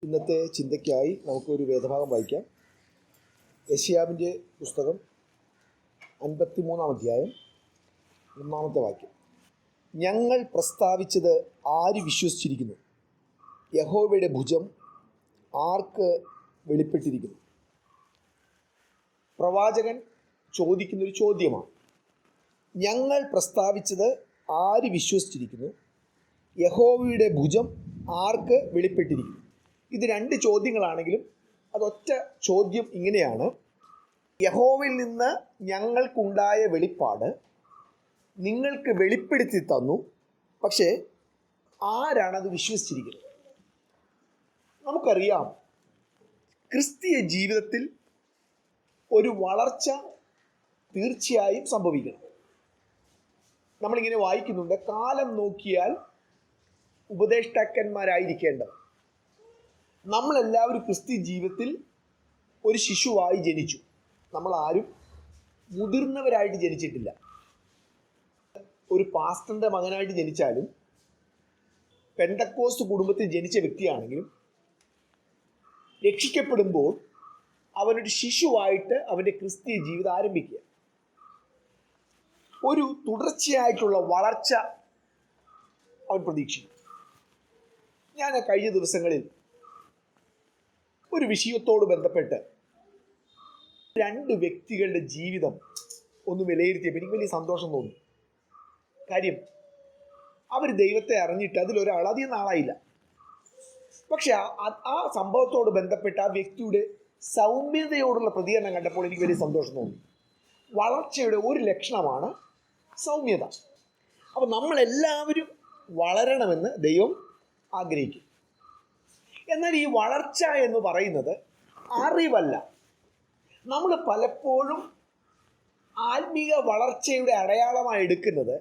ഇന്നത്തെ ചിന്തയ്ക്കായി നമുക്കൊരു വേദഭാഗം വായിക്കാം. യെശയ്യാവിൻ്റെ പുസ്തകം 53-ാം അധ്യായം 1-ാമത്തെ വാക്യം. ഞങ്ങൾ പ്രസ്താവിച്ചത് ആര് വിശ്വസിച്ചിരിക്കുന്നു? യഹോവയുടെ ഭുജം ആർക്ക് വെളിപ്പെട്ടിരിക്കുന്നു? പ്രവാചകൻ ചോദിക്കുന്നൊരു ചോദ്യമാണ്. ഞങ്ങൾ പ്രസ്താവിച്ചത് ആര് വിശ്വസിച്ചിരിക്കുന്നു? യഹോവയുടെ ഭുജം ആർക്ക് വെളിപ്പെട്ടിരിക്കുന്നു? ഇത് രണ്ട് ചോദ്യങ്ങളാണെങ്കിലും അതൊറ്റ ചോദ്യം ഇങ്ങനെയാണ്: യഹോവയിൽ നിന്ന് ഞങ്ങൾക്കുണ്ടായ വെളിപ്പാട് നിങ്ങൾക്ക് വെളിപ്പെടുത്തി തന്നു, പക്ഷേ ആരാണത് വിശ്വസിച്ചിരിക്കുന്നത്? നമുക്കറിയാം, ക്രിസ്തീയ ജീവിതത്തിൽ ഒരു വളർച്ച തീർച്ചയായും സംഭവിക്കണം. നമ്മളിങ്ങനെ വായിക്കുന്നുണ്ട്, കാലം നോക്കിയാൽ ഉപദേഷ്ടാക്കന്മാരായിരിക്കേണ്ടത്. നമ്മളെല്ലാവരും ക്രിസ്തീയ ജീവിതത്തിൽ ഒരു ശിശുവായി ജനിച്ചു. നമ്മളാരും മുതിർന്നവരായിട്ട് ജനിച്ചിട്ടില്ല. ഒരു പാസ്റ്ററിൻ്റെ മകനായിട്ട് ജനിച്ചാലും പെന്തക്കോസ്ത് കുടുംബത്തിൽ ജനിച്ച വ്യക്തിയാണെങ്കിലും രക്ഷിക്കപ്പെടുമ്പോൾ അവനൊരു ശിശുവായിട്ട് അവൻ്റെ ക്രിസ്തീയ ജീവിതം ആരംഭിക്കുക. ഒരു തുടർച്ചയായിട്ടുള്ള വളർച്ച അവൻ പ്രതീക്ഷിക്കും. ഞാൻ കഴിഞ്ഞ ദിവസങ്ങളിൽ ഒരു വിഷയത്തോട് ബന്ധപ്പെട്ട് രണ്ട് വ്യക്തികളുടെ ജീവിതം ഒന്ന് വിലയിരുത്തിയപ്പോൾ എനിക്ക് വലിയ സന്തോഷം തോന്നി. കാര്യം, അവർ ദൈവത്തെ അറിഞ്ഞിട്ട് അതിലൊരാൾ അധികം നാളായില്ല. പക്ഷെ ആ സംഭവത്തോട് ബന്ധപ്പെട്ട് ആ വ്യക്തിയുടെ സൗമ്യതയോടുള്ള പ്രതികരണം കണ്ടപ്പോൾ എനിക്ക് വലിയ സന്തോഷം തോന്നി. വളർച്ചയുടെ ഒരു ലക്ഷണമാണ് സൗമ്യത. അപ്പം നമ്മളെല്ലാവരും വളരണമെന്ന് ദൈവം ആഗ്രഹിക്കും. എന്നാൽ ഈ വളർച്ച എന്ന് പറയുന്നത് അറിവല്ല. നമ്മൾ പലപ്പോഴും ആത്മീക വളർച്ചയുടെ അടയാളമായി എടുക്കുന്നത്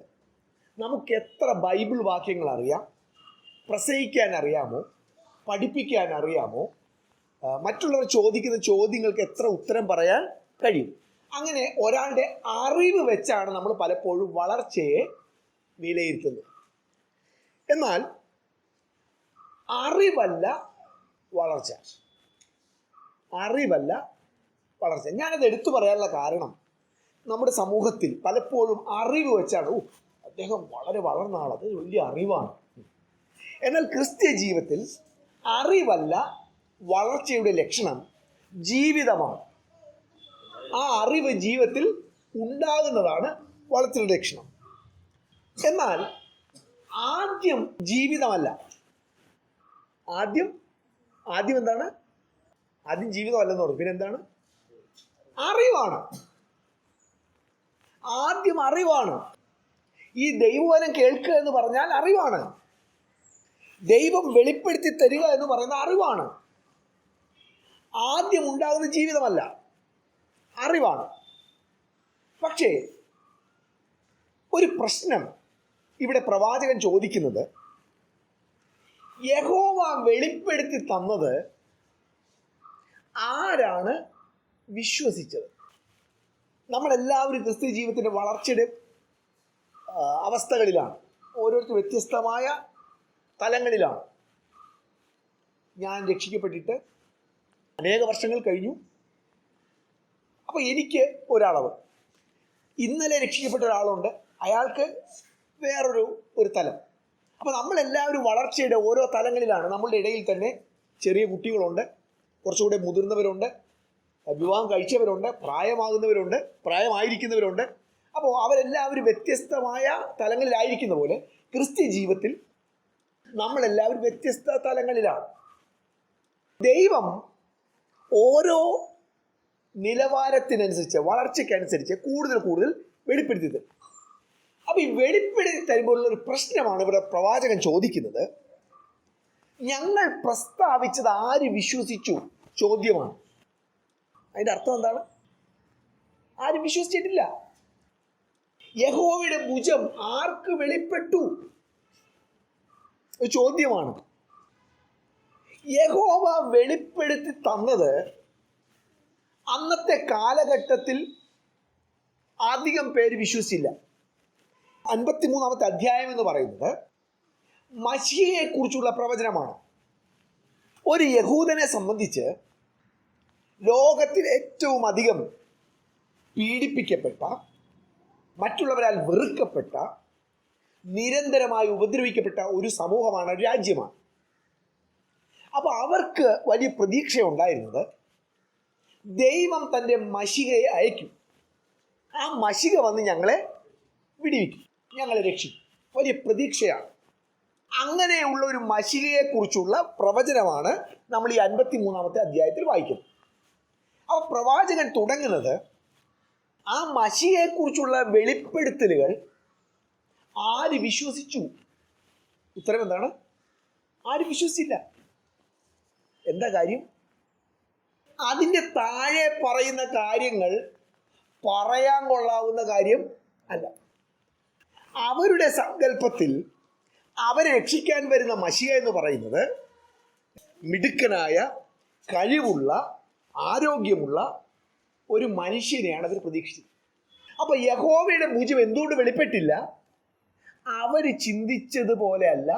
നമുക്ക് എത്ര ബൈബിൾ വാക്യങ്ങൾ അറിയാം, പ്രസംഗിക്കാൻ അറിയാമോ, പഠിപ്പിക്കാൻ അറിയാമോ, മറ്റുള്ളവർ ചോദിക്കുന്ന ചോദ്യങ്ങൾക്ക് എത്ര ഉത്തരം പറയാൻ കഴിയും. അങ്ങനെ ഒരാളുടെ അറിവ് വെച്ചാണ് നമ്മൾ പലപ്പോഴും വളർച്ചയെ വിലയിരുത്തുന്നത്. എന്നാൽ അറിവല്ല വളർച്ച. അറിവല്ല വളർച്ച. ഞാനത് എടുത്തു പറയാനുള്ള കാരണം, നമ്മുടെ സമൂഹത്തിൽ പലപ്പോഴും അറിവ് വെച്ചാണ് അദ്ദേഹം വളരെ വളർന്ന ആൾ, അത് വലിയ അറിവാണ്. എന്നാൽ ക്രിസ്തീയ ജീവിതത്തിൽ അറിവല്ല വളർച്ചയുടെ ലക്ഷണം, ജീവിതമാണ്. ആ അറിവ് ജീവിതത്തിൽ ഉണ്ടാകുന്നതാണ് വളർച്ചയുടെ ലക്ഷണം. എന്നാൽ ആദ്യം ജീവിതമല്ല. ആദ്യം എന്താണ്? ആദ്യം ജീവിതമല്ലെന്ന് പറഞ്ഞു. പിന്നെ എന്താണ്? അറിവാണ്. ആദ്യം അറിവാണ്. ഈ ദൈവവചനം കേൾക്കുക എന്ന് പറഞ്ഞാൽ അറിവാണ്. ദൈവം വെളിപ്പെടുത്തി തരിക എന്ന് പറയുന്ന അറിവാണ്. ആദ്യം ഉണ്ടാകുന്ന ജീവിതമല്ല, അറിവാണ്. പക്ഷേ ഒരു പ്രശ്നം ഇവിടെ പ്രവാചകൻ ചോദിക്കുന്നത്, യഹോവ വെളിപ്പെടുത്തി തന്നത് ആരാണ് വിശ്വസിച്ചത്? നമ്മളെല്ലാവരും ക്രിസ്തീയ ജീവിതത്തിൻ്റെ വളർച്ചയുടെ അവസ്ഥകളിലാണ്. ഓരോരുത്തർ വ്യത്യസ്തമായ തലങ്ങളിലാണ്. ഞാൻ രക്ഷിക്കപ്പെട്ടിട്ട് അനേക വർഷങ്ങൾ കഴിഞ്ഞു. അപ്പോൾ എനിക്ക് ഒരളവ്, ഇന്നലെ രക്ഷിക്കപ്പെട്ട ഒരാളുണ്ട്, അയാൾക്ക് വേറൊരു തലം. അപ്പോൾ നമ്മളെല്ലാവരും വളർച്ചയുടെ ഓരോ തലങ്ങളിലാണ്. നമ്മളുടെ ഇടയിൽ തന്നെ ചെറിയ കുട്ടികളുണ്ട്, കുറച്ചുകൂടെ മുതിർന്നവരുണ്ട്, വിവാഹം കഴിച്ചവരുണ്ട്, പ്രായമാകുന്നവരുണ്ട്, പ്രായമായിരിക്കുന്നവരുണ്ട്. അപ്പോൾ അവരെല്ലാവരും വ്യത്യസ്തമായ തലങ്ങളിലായിരിക്കുന്ന പോലെ ക്രിസ്തീയ ജീവിതത്തിൽ നമ്മളെല്ലാവരും വ്യത്യസ്ത തലങ്ങളിലാണ്. ദൈവം ഓരോ നിലവാരത്തിനനുസരിച്ച്, വളർച്ചയ്ക്കനുസരിച്ച് കൂടുതൽ വെളിപ്പെടുത്തി തരും. അപ്പോൾ ഈ വെളിപ്പെടുത്തി തരുമ്പോഴുള്ള ഒരു പ്രശ്നമാണ് ഇവിടെ പ്രവാചകൻ ചോദിക്കുന്നത്. ഞങ്ങൾ പ്രസ്താവിച്ചത് ആര് വിശ്വസിച്ചു? ചോദ്യമാണ്. അതിൻ്റെ അർത്ഥം എന്താണ്? ആരും വിശ്വസിച്ചിട്ടില്ല. യഹോവയുടെ ഭുജം ആർക്ക് വെളിപ്പെട്ടു? ഒരു ചോദ്യമാണ്. യഹോവ വെളിപ്പെടുത്തി തന്നത് അന്നത്തെ കാലഘട്ടത്തിൽ അധികം പേര് വിശ്വസിച്ചില്ല. 53-ാമത്തെ അധ്യായം എന്ന് പറയുന്നത് മശിഹയെ കുറിച്ചുള്ള പ്രവചനമാണ്. ഒരു യഹൂദനെ സംബന്ധിച്ച് ലോകത്തിൽ ഏറ്റവും അധികം പീഡിപ്പിക്കപ്പെട്ട, മറ്റുള്ളവരാൽ വെറുക്കപ്പെട്ട, നിരന്തരമായി ഉപദ്രവിക്കപ്പെട്ട ഒരു സമൂഹമാണ്, രാജ്യമാണ്. അപ്പോൾ അവർക്ക് വലിയ പ്രതീക്ഷ ഉണ്ടായിരുന്നത് ദൈവം തൻ്റെ മശിഹയെ അയക്കും, ആ മശിഹ വന്ന് ഞങ്ങളെ വിടിവിക്കും, ഞങ്ങളെ രക്ഷിക്കും. വലിയ പ്രതീക്ഷയാണ്. അങ്ങനെയുള്ള ഒരു മശിഹയെക്കുറിച്ചുള്ള പ്രവചനമാണ് നമ്മൾ ഈ 53-ാമത്തെ അധ്യായത്തിൽ വായിക്കുന്നത്. അപ്പോൾ പ്രവാചകൻ തുടങ്ങുന്നത് ആ മശിഹയെക്കുറിച്ചുള്ള വെളിപ്പെടുത്തലുകൾ ആര് വിശ്വസിച്ചു? ഉത്തരം എന്താണ്? ആരും വിശ്വസിച്ചില്ല. എന്താ കാര്യം? അതിൻ്റെ താഴെ പറയുന്ന കാര്യങ്ങൾ പറയാൻ കൊള്ളാവുന്ന കാര്യം അല്ല. അവരുടെ സങ്കല്പത്തിൽ അവരെ രക്ഷിക്കാൻ വരുന്ന മശിഹ എന്ന് പറയുന്നത് മിടുക്കനായ, കഴിവുള്ള, ആരോഗ്യമുള്ള ഒരു മനുഷ്യനെയാണ് അവർ പ്രതീക്ഷിച്ചത്. അപ്പോൾ യഹോവയുടെ ഭുജം എന്തുകൊണ്ട് വെളിപ്പെട്ടില്ല? അവർ ചിന്തിച്ചതുപോലെ അല്ല.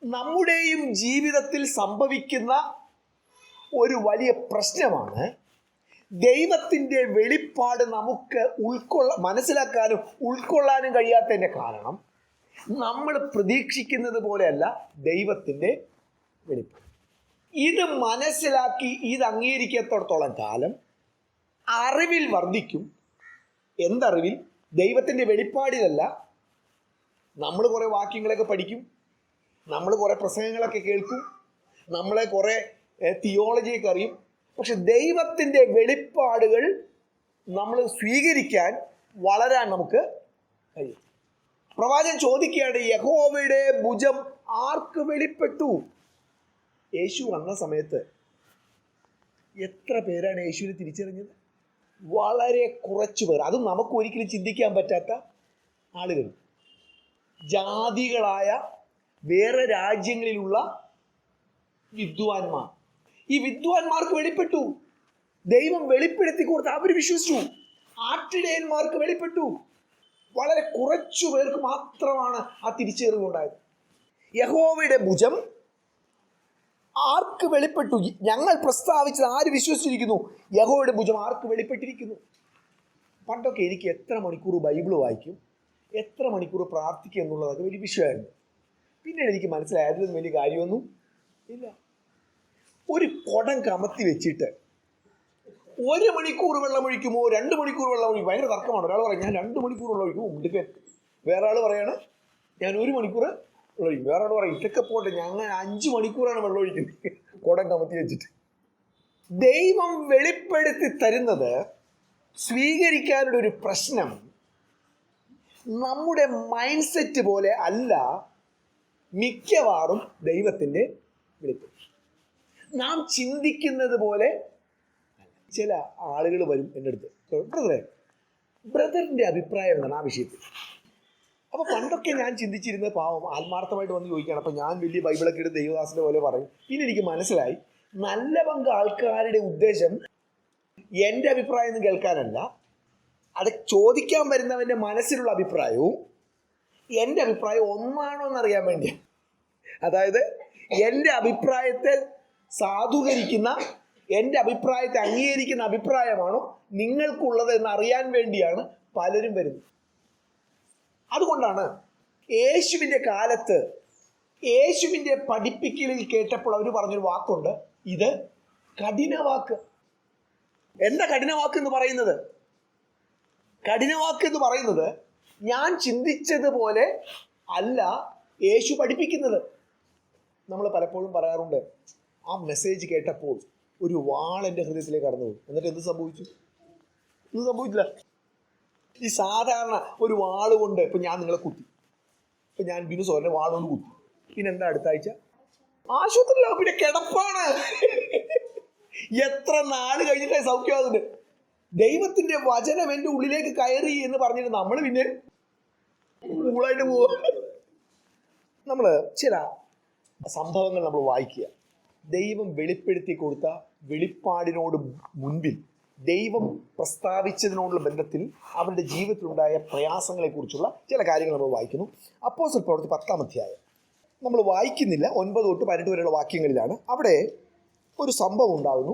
നമ്മുടെയും ജീവിതത്തിൽ സംഭവിക്കുന്ന ഒരു വലിയ പ്രശ്നമാണ് ദൈവത്തിൻ്റെ വെളിപ്പാട് നമുക്ക് മനസ്സിലാക്കാനും ഉൾക്കൊള്ളാനും കഴിയാത്തതിൻ്റെ കാരണം നമ്മൾ പ്രതീക്ഷിക്കുന്നത് പോലെയല്ല ദൈവത്തിൻ്റെ വെളിപ്പാട്. ഇത് മനസ്സിലാക്കി ഇത് അംഗീകരിക്കത്തോടത്തോളം കാലം അറിവിൽ വർദ്ധിക്കും. എന്തറിവിൽ? ദൈവത്തിൻ്റെ വെളിപ്പാടിലല്ല. നമ്മൾ കുറേ വാക്യങ്ങളൊക്കെ പഠിക്കും, നമ്മൾ കുറേ പ്രസംഗങ്ങളൊക്കെ കേൾക്കും, നമ്മളെ കുറേ തിയോളജിയൊക്കെ അറിയും. പക്ഷെ ദൈവത്തിൻ്റെ വെളിപ്പാടുകൾ നമ്മൾ സ്വീകരിക്കാൻ, വളരാൻ നമുക്ക് കഴിയും. പ്രവാചകൻ ചോദിക്കുകയാണ്, യഹോവയുടെ ഭുജം ആർക്ക് വെളിപ്പെട്ടു? യേശു വന്ന സമയത്ത് എത്ര പേരാണ് യേശുവിനെ തിരിച്ചറിഞ്ഞത്? വളരെ കുറച്ചു പേർ. അതും നമുക്ക് ഒരിക്കലും ചിന്തിക്കാൻ പറ്റാത്ത ആളുകൾ, ജാതികളായ വേറെ രാജ്യങ്ങളിലുള്ള വിദ്വാൻമാർ. ഈ വിദ്വാൻമാർക്ക് വെളിപ്പെട്ടു, ദൈവം വെളിപ്പെടുത്തി കൊടുത്ത് അവർ വിശ്വസിച്ചു. ആട്ടിടയന്മാർക്ക് വെളിപ്പെട്ടു. വളരെ കുറച്ചു പേർക്ക് മാത്രമാണ് ആ തിരിച്ചറിവുണ്ടായത്. യഹോവയുടെ ഭുജം ആർക്ക് വെളിപ്പെട്ടു? ഞങ്ങൾ പ്രസ്താവിച്ചത് ആര് വിശ്വസിച്ചിരിക്കുന്നു? യഹോവയുടെ ഭുജം ആർക്ക് വെളിപ്പെട്ടിരിക്കുന്നു? പണ്ടൊക്കെ എനിക്ക് എത്ര മണിക്കൂർ ബൈബിൾ വായിക്കും, എത്ര മണിക്കൂർ പ്രാർത്ഥിക്കുക എന്നുള്ളതൊക്കെ വലിയ വിഷയമായിരുന്നു. പിന്നീട് എനിക്ക് മനസ്സിലായി അതിലൊന്നും വലിയ കാര്യമൊന്നും ഇല്ല. ഒരു കുടം കമത്തി വെച്ചിട്ട് 1 മണിക്കൂർ വെള്ളമൊഴിക്കുമോ 2 മണിക്കൂർ വെള്ളമൊഴിക്കും, ഭയങ്കര തർക്കമാണ്. ഒരാൾ പറയും ഞാൻ 2 മണിക്കൂർ വെള്ളമൊഴിക്കും, മുടുക്കൻ. വേറെ ആൾ പറയാണ് ഞാൻ 1 മണിക്കൂർ വെള്ളമൊഴിക്കും. വേറെ ആൾ പറയും ഇതൊക്കെ പോട്ടെ ഞങ്ങൾ 5 മണിക്കൂറാണ് വെള്ളമൊഴിക്കുന്നത് കുടം കമത്തി വെച്ചിട്ട്. ദൈവം വെളിപ്പെടുത്തി തരുന്നത് സ്വീകരിക്കാനുള്ള ഒരു പ്രശ്നം നമ്മുടെ മൈൻഡ് സെറ്റ് പോലെ അല്ല മിക്കവാറും ദൈവത്തിൻ്റെ വെളിപ്പെടുത്തൽ. നാം ചിന്തിക്കുന്നത് പോലെ ചില ആളുകൾ വരും എൻ്റെ അടുത്ത്, ബ്രദറിൻ്റെ അഭിപ്രായം എന്താണ് ആ വിഷയത്തിൽ? അപ്പോൾ പണ്ടൊക്കെ ഞാൻ ചിന്തിച്ചിരുന്നത് പാവം ആത്മാർത്ഥമായിട്ട് വന്ന് ചോദിക്കുകയാണ്. അപ്പോൾ ഞാൻ വലിയ ബൈബിളൊക്കെ എടുത്ത് ദൈവദാസൻ്റെ പോലെ പറയും. പിന്നെ എനിക്ക് മനസ്സിലായി നല്ല പങ്ക് ആൾക്കാരുടെ ഉദ്ദേശം എൻ്റെ അഭിപ്രായം ഒന്നും കേൾക്കാനല്ല, അത് ചോദിക്കാൻ വരുന്നവൻ്റെ മനസ്സിലുള്ള അഭിപ്രായവും എൻ്റെ അഭിപ്രായം ഒന്നാണോ എന്നറിയാൻ വേണ്ടിയാണ്. അതായത് എൻ്റെ അഭിപ്രായത്തെ സാധൂകരിക്കുന്ന, എൻ്റെ അഭിപ്രായത്തെ അംഗീകരിക്കുന്ന അഭിപ്രായമാണോ നിങ്ങൾക്കുള്ളത് എന്ന് അറിയാൻ വേണ്ടിയാണ് പലരും വരുന്നത്. അതുകൊണ്ടാണ് യേശുവിൻ്റെ കാലത്ത് യേശുവിൻ്റെ പഠിപ്പിക്കലിൽ കേട്ടപ്പോൾ അവർ പറഞ്ഞൊരു വാക്കുണ്ട്, ഇത് കഠിനവാക്ക്. എന്താ കഠിനവാക്ക് എന്ന് പറയുന്നത്? കഠിനവാക്ക് എന്ന് പറയുന്നത് ഞാൻ ചിന്തിച്ചതുപോലെ അല്ല യേശു പഠിപ്പിക്കുന്നത്. നമ്മൾ പലപ്പോഴും പറയാറുണ്ട്, ആ മെസ്സേജ് കേട്ടപ്പോൾ ഒരു വാൾ എൻ്റെ ഹൃദയത്തിലേക്ക് കടന്നു പോയി. എന്നിട്ട് എന്ത് സംഭവിച്ചു? ഒന്നും സംഭവിച്ചില്ല. ഈ സാധാരണ ഒരു വാൾ കൊണ്ട് ഇപ്പം ഞാൻ നിങ്ങളെ കുത്തി, ഇപ്പം ഞാൻ ബിനുസോറിനെ വാളൊന്ന് കുത്തി, പിന്നെ എന്താ അടുത്ത ആഴ്ച ആശുപത്രിയിലാവും, പിന്നെ കിടപ്പാണ്. എത്ര നാൾ കഴിഞ്ഞിട്ടേ സൗഖ്യമാകുന്നത്? ദൈവത്തിൻ്റെ വചനം എൻ്റെ ഉള്ളിലേക്ക് കയറി എന്ന് പറഞ്ഞിട്ട് നമ്മൾ പിന്നെ കൂളായിട്ട് പോവുക. നമ്മൾ ചില സംഭവങ്ങൾ നമ്മൾ വായിക്കുക. ദൈവം വെളിപ്പെടുത്തി കൊടുത്ത വെളിപ്പാടിനോട് മുൻപിൽ ദൈവം പ്രസ്താവിച്ചതിനോടുള്ള ബന്ധത്തിൽ അവരുടെ ജീവിതത്തിലുണ്ടായ പ്രയാസങ്ങളെക്കുറിച്ചുള്ള ചില കാര്യങ്ങൾ നമ്മൾ വായിക്കുന്നു. അപ്പോസ്തല പ്രവൃത്തി 10-ാം അധ്യായം നമ്മൾ വായിക്കുന്നില്ല, 9 തൊട്ട് 12 വരെയുള്ള വാക്യങ്ങളിലാണ്. അവിടെ ഒരു സംഭവം ഉണ്ടാകുന്നു.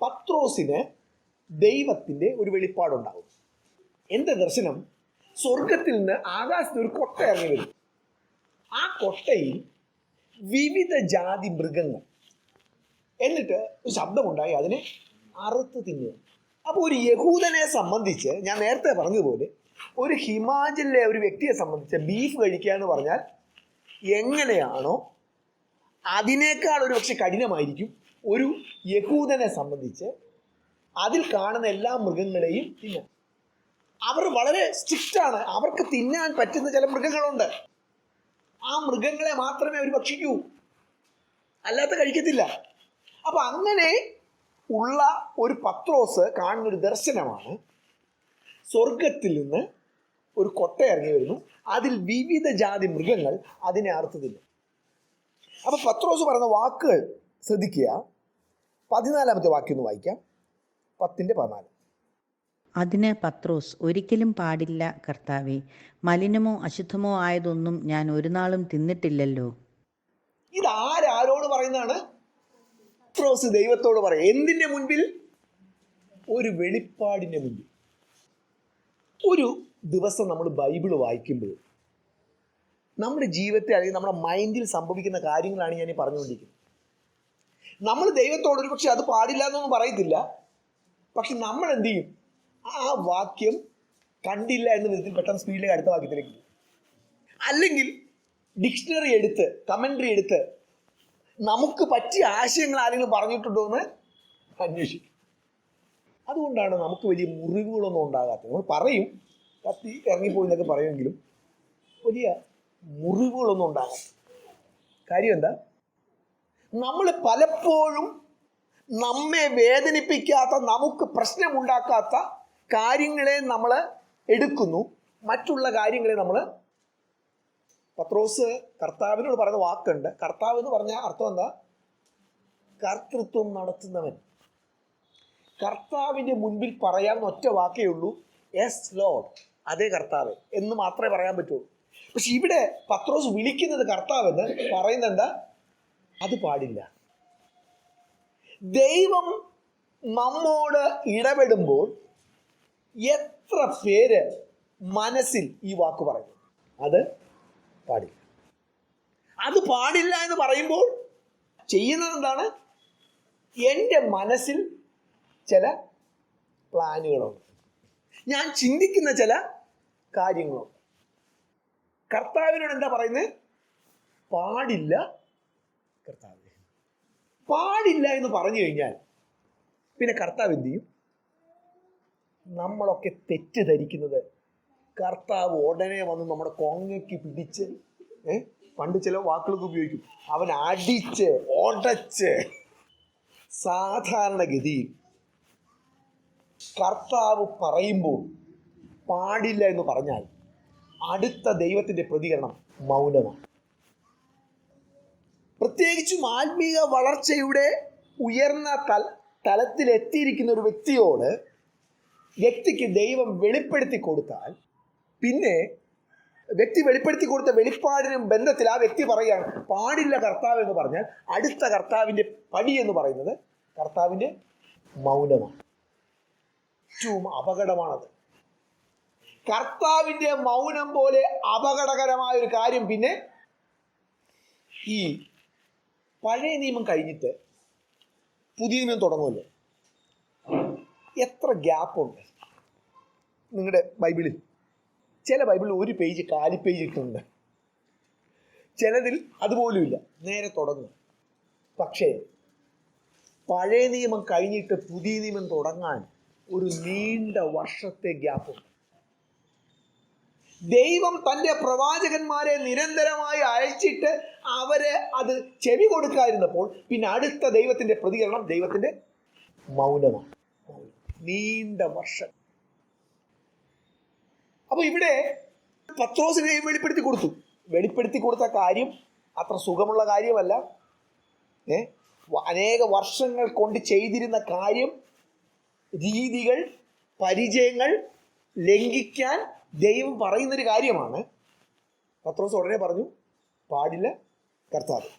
പത്രോസിന് ദൈവത്തിൻ്റെ ഒരു വെളിപ്പാടുണ്ടാകും. എൻ്റെ ദർശനം, സ്വർഗത്തിൽ നിന്ന് ആകാശത്ത് ഒരു കൊട്ട ഇറങ്ങി വരും. ആ കൊട്ടയിൽ വിവിധ ജാതി മൃഗങ്ങൾ, എന്നിട്ട് ഒരു ശബ്ദമുണ്ടായി അതിനെ അറുത്ത് തിന്നുക. അപ്പോൾ ഒരു യഹൂദനെ സംബന്ധിച്ച്, ഞാൻ നേരത്തെ പറഞ്ഞതുപോലെ, ഒരു ഹിമാചലിലെ ഒരു വ്യക്തിയെ സംബന്ധിച്ച് ബീഫ് കഴിക്കുക എന്ന് പറഞ്ഞാൽ എങ്ങനെയാണോ അതിനേക്കാൾ ഒരു പക്ഷെ കഠിനമായിരിക്കും ഒരു യഹൂദനെ സംബന്ധിച്ച് അതിൽ കാണുന്ന എല്ലാ മൃഗങ്ങളെയും തിന്നാൻ. അവർ വളരെ സ്ട്രിക്റ്റാണ്. അവർക്ക് തിന്നാൻ പറ്റുന്ന ചില മൃഗങ്ങളുണ്ട്. ആ മൃഗങ്ങളെ മാത്രമേ അവർ ഭക്ഷിക്കൂ, അല്ലാത്ത കഴിക്കത്തില്ല. അപ്പൊ അങ്ങനെ ഉള്ള ഒരു പത്രോസ് കാണുന്നൊരു ദർശനമാണ്, സ്വർഗത്തിൽ നിന്ന് ഒരു കൊട്ട ഇറങ്ങി വരുന്നു, അതിൽ വിവിധ ജാതി മൃഗങ്ങൾ അതിനെ അറുത്ത് തിന്നും. അപ്പൊ പത്രോസ് പറയുന്ന വാക്കുകൾ ശ്രദ്ധിക്കുക. 14-ാമത്തെ വാക്യം ഒന്ന് വായിക്കാം. 10:14. അതിന് പത്രോസ്, ഒരിക്കലും പാടില്ല കർത്താവേ, മലിനമോ അശുദ്ധമോ ആയതൊന്നും ഞാൻ ഒരു നാളും തിന്നിട്ടില്ലല്ലോ. ഇതാരോട് പറയുന്നതാണ്? പത്രോസ് ദൈവത്തോട് പറയും. എന്തിന്റെ മുൻപിൽ? ഒരു വെളിപ്പാടിന്റെ മുൻപിൽ. ഒരു ദിവസം നമ്മൾ ബൈബിള് വായിക്കുമ്പോൾ നമ്മുടെ ജീവിതത്തെ, അല്ലെങ്കിൽ നമ്മുടെ മൈൻഡിൽ സംഭവിക്കുന്ന കാര്യങ്ങളാണ് ഞാൻ ഈ പറഞ്ഞുകൊണ്ടിരിക്കുന്നത്. നമ്മൾ ദൈവത്തോട് ഒരു പക്ഷെ അത് പാടില്ല എന്നൊന്നും പറയത്തില്ല, പക്ഷെ നമ്മൾ എന്ത് ചെയ്യും? ആ വാക്യം കണ്ടില്ല എന്ന വിധത്തിൽ പെട്ടെന്ന് സ്പീഡിലേക്ക് അടുത്ത വാക്യത്തിലേക്ക് പോകും. അല്ലെങ്കിൽ ഡിക്ഷണറി എടുത്ത്, കമൻട്രി എടുത്ത് നമുക്ക് പറ്റിയ ആശയങ്ങൾ ആരെങ്കിലും പറഞ്ഞിട്ടുണ്ടോ എന്ന് അന്വേഷിക്കും. അതുകൊണ്ടാണ് നമുക്ക് വലിയ മുറിവുകളൊന്നും ഉണ്ടാകാത്തത്. നമ്മൾ പറയും കത്തി ഇറങ്ങിപ്പോയി എന്നൊക്കെ പറയുമെങ്കിലും വലിയ മുറിവുകളൊന്നും ഉണ്ടാകാത്ത കാര്യം എന്താ? നമ്മൾ പലപ്പോഴും നമ്മെ വേദനിപ്പിക്കാത്ത, നമുക്ക് പ്രശ്നമുണ്ടാക്കാത്ത കാര്യങ്ങളെ നമ്മൾ എടുക്കുന്നു, മറ്റുള്ള കാര്യങ്ങളെ നമ്മൾ. പത്രോസ് കർത്താവിനോട് പറയുന്ന വാക്കുണ്ട്. കർത്താവ് എന്ന് പറഞ്ഞാൽ അർത്ഥം എന്താ? കർത്തൃത്വം നടത്തുന്നവൻ. കർത്താവിൻ്റെ മുൻപിൽ പറയാവുന്ന ഒറ്റ വാക്കേ ഉള്ളൂ, യെസ് ലോർഡ്, അതേ കർത്താവ് എന്ന് മാത്രമേ പറയാൻ പറ്റുള്ളൂ. പക്ഷെ ഇവിടെ പത്രോസ് വിളിക്കുന്നത് കർത്താവെന്ന് പറയുന്നത് എന്താ? അത് പാടില്ല. ദൈവം നമ്മോട് ഇടപെടുമ്പോൾ എത്ര പേര് മനസ്സിൽ ഈ വാക്ക് പറയുന്നു? അത് പാടില്ല. അത് പാടില്ല എന്ന് പറയുമ്പോൾ ചെയ്യുന്നത് എന്താണ്? എൻ്റെ മനസ്സിൽ ചില പ്ലാനുകളുണ്ട്, ഞാൻ ചിന്തിക്കുന്ന ചില കാര്യങ്ങളുണ്ട്. കർത്താവിനോട് എന്താ പറയുന്നത്? പാടില്ല കർത്താവ്. പാടില്ല എന്ന് പറഞ്ഞു കഴിഞ്ഞാൽ പിന്നെ കർത്താവ് എന്ത് ചെയ്യും? നമ്മളൊക്കെ തെറ്റിദ്ധരിക്കുന്നത് കർത്താവ് ഉടനെ വന്ന് നമ്മുടെ കൊങ്ങയ്ക്ക് പിടിച്ച്, പണ്ട് ചില വാക്കുകളൊക്കെ ഉപയോഗിക്കും, അവൻ അടിച്ച് ഉടച്ച്. സാധാരണഗതിയിൽ കർത്താവ് പറയുമ്പോൾ പാടില്ല എന്ന് പറഞ്ഞാൽ അടുത്ത ദൈവത്തിൻ്റെ പ്രതികരണം മൗനമാണ്. പ്രത്യേകിച്ചും ആത്മീയ വളർച്ചയുടെ ഉയർന്ന തലത്തിലെത്തിയിരിക്കുന്ന ഒരു വ്യക്തിക്ക് ദൈവം വെളിപ്പെടുത്തി കൊടുത്താൽ, പിന്നെ വ്യക്തി വെളിപ്പെടുത്തി കൊടുത്ത വെളിപ്പാടിനും ബന്ധത്തിൽ ആ വ്യക്തി പറയുകയാണ് പാടില്ല കർത്താവ് എന്ന് പറഞ്ഞാൽ അടുത്ത കർത്താവിൻ്റെ പടി എന്ന് പറയുന്നത് കർത്താവിൻ്റെ മൗനമാണ്. ഏറ്റവും അപകടമാണത്. കർത്താവിൻ്റെ മൗനം പോലെ അപകടകരമായ ഒരു കാര്യം പിന്നെ ഈ പഴയ നിയമം കഴിഞ്ഞിട്ട് പുതിയ നിയമം തുടങ്ങുമല്ലോ. എത്ര ഗ്യാപ്പുണ്ട് നിങ്ങളുടെ ബൈബിളിൽ? ചില ബൈബിളിൽ ഒരു പേജ് കാലി പേജ് ഇട്ടുണ്ട്, ചിലതിൽ അതുപോലും ഇല്ല, നേരെ തുടങ്ങും. പക്ഷേ പഴയ നിയമം കഴിഞ്ഞിട്ട് പുതിയ നിയമം തുടങ്ങാൻ ഒരു നീണ്ട വർഷത്തെ ഗ്യാപ്പുണ്ട്. ദൈവം തൻ്റെ പ്രവാചകന്മാരെ നിരന്തരമായി അയച്ചിട്ട് അവരെ അത് ചെവി കൊടുക്കാതിരുന്നപ്പോൾ പിന്നെ അടുത്ത ദൈവത്തിൻ്റെ പ്രതികരണം ദൈവത്തിൻ്റെ മൗനമാണ്. നീണ്ട വർഷം. അപ്പൊ ഇവിടെ പത്രോസിനെ വെളിപ്പെടുത്തി കൊടുത്ത കാര്യം അത്ര സുഖമുള്ള കാര്യമല്ല. അനേക വർഷങ്ങൾ കൊണ്ട് ചെയ്തിരുന്ന കാര്യം, രീതികൾ, പരിചയങ്ങൾ ലംഘിക്കാൻ ദൈവം പറയുന്നൊരു കാര്യമാണ്. പത്രോസ് ഉടനെ പറഞ്ഞു പാടില്ല കർത്താവ്.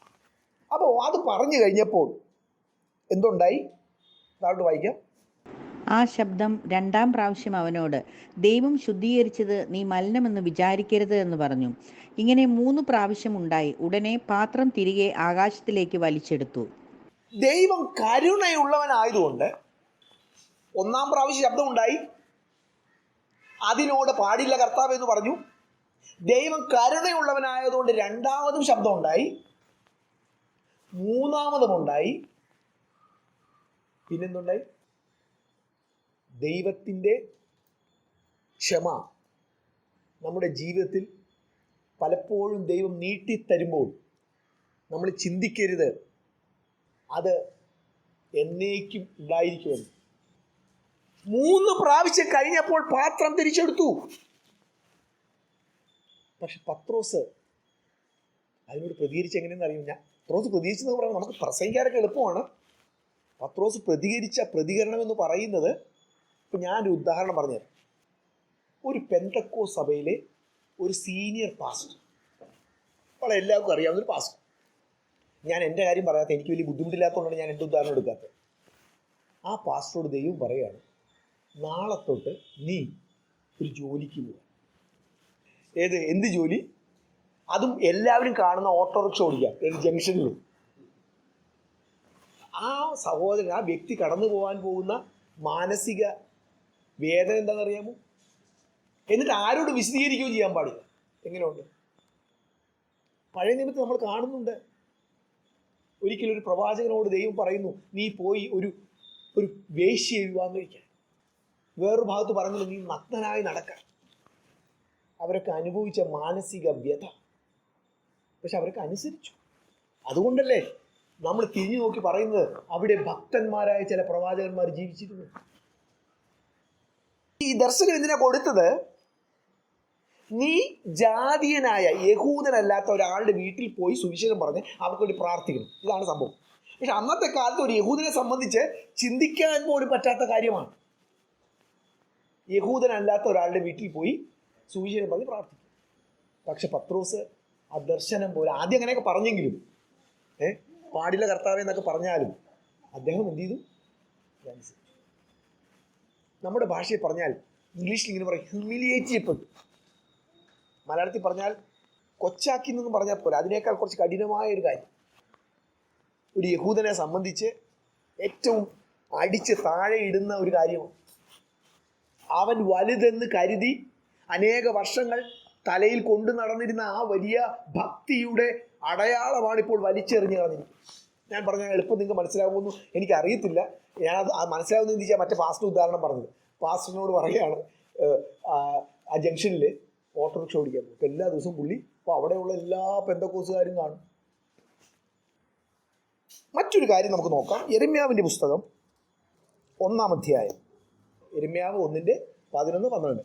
അപ്പോൾ അത് പറഞ്ഞു കഴിഞ്ഞപ്പോൾ എന്തുണ്ടായി? താഴോട്ട് വായിക്കാം. ആ ശബ്ദം രണ്ടാം പ്രാവശ്യം അവനോട്, ദൈവം ശുദ്ധീകരിച്ചത് നീ മലിനമെന്ന് വിചാരിക്കരുത് എന്ന് പറഞ്ഞു. ഇങ്ങനെ 3 പ്രാവശ്യം ഉണ്ടായി. ഉടനെ പാത്രം തിരികെ ആകാശത്തിലേക്ക് വലിച്ചെടുത്തു. ദൈവം കരുണയുള്ളവനായതുകൊണ്ട് ഒന്നാം പ്രാവശ്യം ശബ്ദം ഉണ്ടായി, അതിനോട് പാടില്ല കർത്താവ് എന്ന് പറഞ്ഞു. ദൈവം കരുണയുള്ളവനായതുകൊണ്ട് രണ്ടാമതും ശബ്ദം ഉണ്ടായി, മൂന്നാമതും ഉണ്ടായി. പിന്നെന്തുണ്ടായി? ദൈവത്തിൻ്റെ ക്ഷമ നമ്മുടെ ജീവിതത്തിൽ പലപ്പോഴും ദൈവം നീട്ടിത്തരുമ്പോൾ നമ്മൾ ചിന്തിക്കരുത് അത് എന്നേക്കും ഉണ്ടായിരിക്കുമെന്ന്. 3 പ്രാവശ്യം കഴിഞ്ഞപ്പോൾ പാത്രം തിരിച്ചെടുത്തു. പക്ഷെ പത്രോസ് അതിനോട് പ്രതികരിച്ച് എങ്ങനെയെന്ന് അറിയും. പത്രോസ് പ്രതികരിച്ചെന്ന് പറയുമ്പോൾ നമുക്ക് പ്രസംഗിക്കാനൊക്കെ എളുപ്പമാണ്. പത്രോസ് പ്രതികരിച്ച പ്രതികരണം എന്ന് പറയുന്നത്, ഇപ്പം ഞാനൊരു ഉദാഹരണം പറഞ്ഞുതരാം. ഒരു പെന്തക്കോസ്ത് സഭയിലെ ഒരു സീനിയർ പാസ്റ്റർ, വളരെ എല്ലാവർക്കും അറിയാവുന്നൊരു പാസ്റ്റർ. ഞാൻ എൻ്റെ കാര്യം പറയാത്ത, എനിക്ക് വലിയ ബുദ്ധിമുട്ടില്ലാത്തതുകൊണ്ടാണ് ഞാൻ എൻ്റെ ഉദാഹരണം എടുക്കാത്തത്. ആ പാസ്റ്ററോട് ദൈവം പറയുകയാണ്, നാളെ തൊട്ട് നീ ഒരു ജോലിക്ക് പോവുക. എന്ത് ജോലി? അതും എല്ലാവരും കാണുന്ന ഓട്ടോറിക്ഷ ഓടിക്കാം, ജംഗ്ഷനിൽ. ആ സഹോദരൻ, ആ വ്യക്തി കടന്നു പോകാൻ പോകുന്ന മാനസിക വേദന എന്താണെന്നറിയാമോ? എന്നിട്ട് ആരോട് വിശദീകരിക്കുകയും ചെയ്യാൻ പാടില്ല. എങ്ങനെയുണ്ട്? പഴയ നിയമത്തിൽ നമ്മൾ കാണുന്നുണ്ട്. ഒരിക്കലും ഒരു പ്രവാചകനോട് ദൈവം പറയുന്നു, നീ പോയി ഒരു വേശ്യയെ വിവാഹം കഴിക്കാൻ. വേറൊരു ഭാഗത്ത് പറയുന്നത്, നീ നഗ്നനായി നടക്കാൻ. അവരൊക്കെ അനുഭവിച്ച മാനസിക വ്യഥ, പക്ഷെ അവരൊക്കെ അനുസരിച്ചു. അതുകൊണ്ടല്ലേ നമ്മൾ തിരിഞ്ഞു നോക്കി പറയുന്നത്, അവിടെ ഭക്തന്മാരായ ചില പ്രവാചകന്മാർ ജീവിച്ചിരുന്നു. ഈ ദർശനം എന്തിനാ കൊടുത്തത്? നീ ജാതീയനായ യഹൂദനല്ലാത്ത ഒരാളുടെ വീട്ടിൽ പോയി സുവിശേഷം പറഞ്ഞ് അവർക്ക് വേണ്ടി പ്രാർത്ഥിക്കണം. ഇതാണ് സംഭവം. പക്ഷെ അന്നത്തെ കാലത്ത് ഒരു യഹൂദനെ സംബന്ധിച്ച് ചിന്തിക്കാൻ പോലും പറ്റാത്ത കാര്യമാണ്. യഹൂദനല്ലാത്ത ഒരാളുടെ വീട്ടിൽ പോയി സുവിശേഷം പറഞ്ഞ് പ്രാർത്ഥിക്കും. പക്ഷെ പത്രോസ് ആ ദർശനം പോലെ ആദ്യം അങ്ങനെയൊക്കെ പറഞ്ഞെങ്കിലും, പാടില്ല കർത്താവേ എന്നൊക്കെ പറഞ്ഞാലും അദ്ദേഹം എന്ത് ചെയ്തു? അനുസരിച്ചു. നമ്മുടെ ഭാഷയിൽ പറഞ്ഞാൽ, ഇംഗ്ലീഷിൽ ഇങ്ങനെ പറയും, ഹ്യൂമിലിയേറ്റ് ചെയ്യപ്പെട്ടു. മലയാളത്തിൽ പറഞ്ഞാൽ കൊച്ചാക്കി എന്നൊന്നും പറഞ്ഞാൽ പോലെ, അതിനേക്കാൾ കുറച്ച് കഠിനമായ ഒരു കാര്യം. ഒരു യഹൂദനെ സംബന്ധിച്ച് ഏറ്റവും അടിച്ച് താഴെ ഇടുന്ന ഒരു കാര്യമാണ്. അവൻ വലുതെന്ന് കരുതി അനേക വർഷങ്ങൾ തലയിൽ കൊണ്ടു നടന്നിരുന്ന ആ വലിയ ഭക്തിയുടെ അടയാളമാണ് ഇപ്പോൾ വലിച്ചെറിഞ്ഞ് കളഞ്ഞിരിക്കുന്നത്. ഞാൻ പറഞ്ഞാൽ എളുപ്പം നിങ്ങൾക്ക് മനസ്സിലാകുമെന്ന് എനിക്കറിയത്തില്ല. ഞാനത് മനസ്സിലാവുന്ന എന്ത് വെച്ചാൽ മറ്റേ പാസ്റ്റർ ഉദാഹരണം പറഞ്ഞത്. പാസ്റ്ററിനോട് പറയുകയാണ്, ആ ജംഗ്ഷനിൽ ഓട്ടോറിക്ഷ ഓടിക്കാൻ പോകും. എല്ലാ ദിവസവും പുള്ളി അപ്പോൾ അവിടെയുള്ള എല്ലാ പെന്തക്കോസുകാരും കാണും. മറ്റൊരു കാര്യം നമുക്ക് നോക്കാം. യെരമ്യാവിൻ്റെ പുസ്തകം 1-ാം അധ്യായം. യെരമ്യാവ് 1:11-12.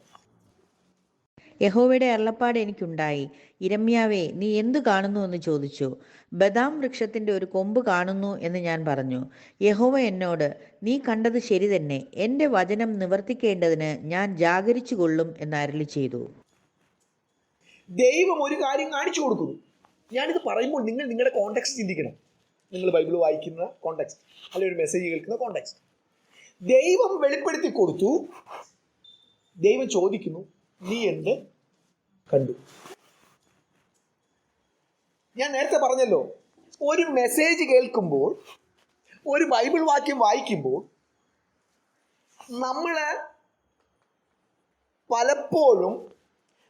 യഹോവയുടെ അരുളപ്പാട് എനിക്കുണ്ടായി, യിരെമ്യാവേ, നീ എന്തു കാണുന്നു എന്ന് ചോദിച്ചു. ബദാം വൃക്ഷത്തിന്റെ ഒരു കൊമ്പ് കാണുന്നു എന്ന് ഞാൻ പറഞ്ഞു. യഹോവ എന്നോട്, നീ കണ്ടത് ശരി തന്നെ, എൻ്റെ വചനം നിവർത്തിക്കേണ്ടതിന് ഞാൻ ജാഗരിച്ചു കൊള്ളും എന്ന് അരുളി ചെയ്തു. ദൈവം ഒരു കാര്യം കാണിച്ചു കൊടുക്കുന്നു. ഞാനിത് പറയുമ്പോൾ നിങ്ങൾ നിങ്ങളുടെ കോണ്ടെക്സ്റ്റ് ചിന്തിക്കണം. നിങ്ങൾ ബൈബിൾ വായിക്കുന്ന കോണ്ടെക്സ്റ്റ്, അല്ലെങ്കിൽ ഒരു മെസ്സേജ് കേൾക്കുന്ന കോണ്ടെക്സ്റ്റ്. ദൈവം വെളിപ്പെടുത്തി കൊടുത്തു. ദൈവം ചോദിക്കുന്നു, നീ എന്ത് കണ്ടു? ഞാൻ നേരത്തെ പറഞ്ഞല്ലോ, ഒരു മെസ്സേജ് കേൾക്കുമ്പോൾ, ഒരു ബൈബിൾ വാക്യം വായിക്കുമ്പോൾ നമ്മൾ പലപ്പോഴും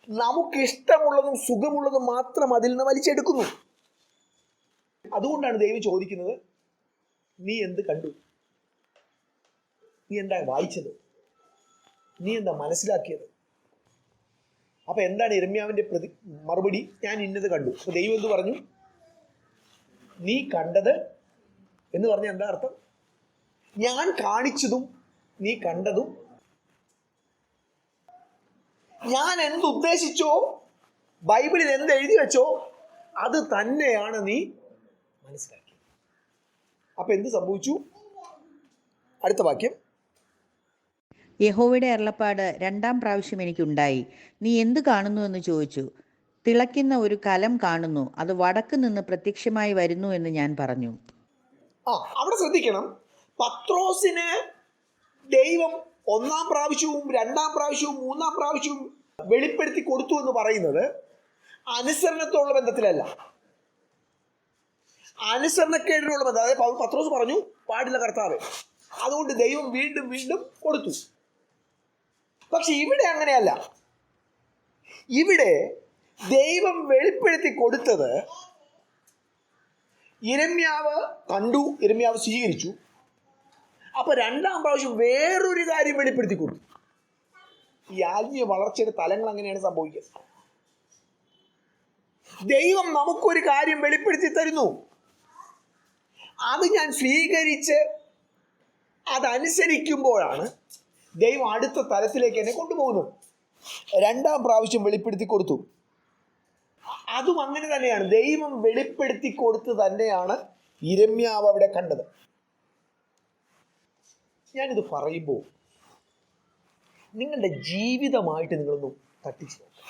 നമുക്കിഷ്ടമുള്ളതും സുഖമുള്ളതും മാത്രം അതിൽ നിന്ന് വലിച്ചെടുക്കുന്നു. അതുകൊണ്ടാണ് ദൈവം ചോദിക്കുന്നത്, നീ എന്ത് കണ്ടു? നീ എന്താ വായിച്ചത്? നീ എന്താ മനസ്സിലാക്കിയത്? അപ്പൊ എന്താണ് യിരെമ്യാവിന്റെ മറുപടി? ഞാൻ ഇന്നത് കണ്ടു. അപ്പൊ ദൈവം എന്ത് പറഞ്ഞു? നീ കണ്ടത് എന്ന് പറഞ്ഞ എന്താ അർത്ഥം? ഞാൻ കാണിച്ചതും നീ കണ്ടതും, ഞാൻ എന്തുദ്ദേശിച്ചോ, ബൈബിളിൽ എന്ത് എഴുതി വെച്ചോ, അത് തന്നെയാണ് നീ മനസ്സിലാക്കിയത്. അപ്പൊ എന്ത് സംഭവിച്ചു? അടുത്ത വാക്യം. യഹോവയുടെ അരുളപ്പാട് 2-ാം പ്രാവശ്യം എനിക്കുണ്ടായി, നീ എന്ത് കാണുന്നു എന്ന് ചോദിച്ചു. തിളയ്ക്കുന്ന ഒരു കലം കാണുന്നു, അത് വടക്ക് നിന്ന് പ്രത്യക്ഷമായി വരുന്നു എന്ന് ഞാൻ പറഞ്ഞു. അവിടെ ശ്രദ്ധിക്കണം, പത്രോസിന് ദൈവം 1-ാം പ്രാവശ്യവും 2-ാം പ്രാവശ്യവും 3-ാം പ്രാവശ്യവും വെളിപ്പെടുത്തി കൊടുത്തു എന്ന് പറയുന്നത് അനുസരണത്തോടുള്ള ബന്ധത്തിലല്ല, അനുസരണക്കേടിനുള്ള ബന്ധം. അതായത് പത്രോസ് പറഞ്ഞു, പാടില്ല കർത്താവേ, അതുകൊണ്ട് ദൈവം വീണ്ടും വീണ്ടും കൊടുത്തു. പക്ഷെ ഇവിടെ അങ്ങനെയല്ല. ഇവിടെ ദൈവം വെളിപ്പെടുത്തി കൊടുത്തത് യിരെമ്യാവ് കണ്ടു, യിരെമ്യാവ് സ്വീകരിച്ചു. അപ്പൊ 2-ാം പ്രാവശ്യം വേറൊരു കാര്യം വെളിപ്പെടുത്തി കൊടുത്തു. ഈ ആത്മീയ വളർച്ചയുടെ തലങ്ങൾ അങ്ങനെയാണ് സംഭവിക്കുന്നത്. ദൈവം നമുക്കൊരു കാര്യം വെളിപ്പെടുത്തി തരുന്നു, അത് ഞാൻ സ്വീകരിച്ച് അതനുസരിക്കുമ്പോഴാണ് ദൈവം അടുത്ത തലത്തിലേക്ക് എന്നെ കൊണ്ടുപോകുന്നത്. 2-ാം പ്രാവശ്യം വെളിപ്പെടുത്തി കൊടുത്തു. അതും അങ്ങനെ തന്നെയാണ്. ദൈവം വെളിപ്പെടുത്തി കൊടുത്ത് തന്നെയാണ് യിരെമ്യാവ് അവിടെ കണ്ടത്. ഞാനിത് പറയുമ്പോൾ നിങ്ങളുടെ ജീവിതമായിട്ട് നിങ്ങളൊന്ന് തട്ടിച്ചു നോക്കുക.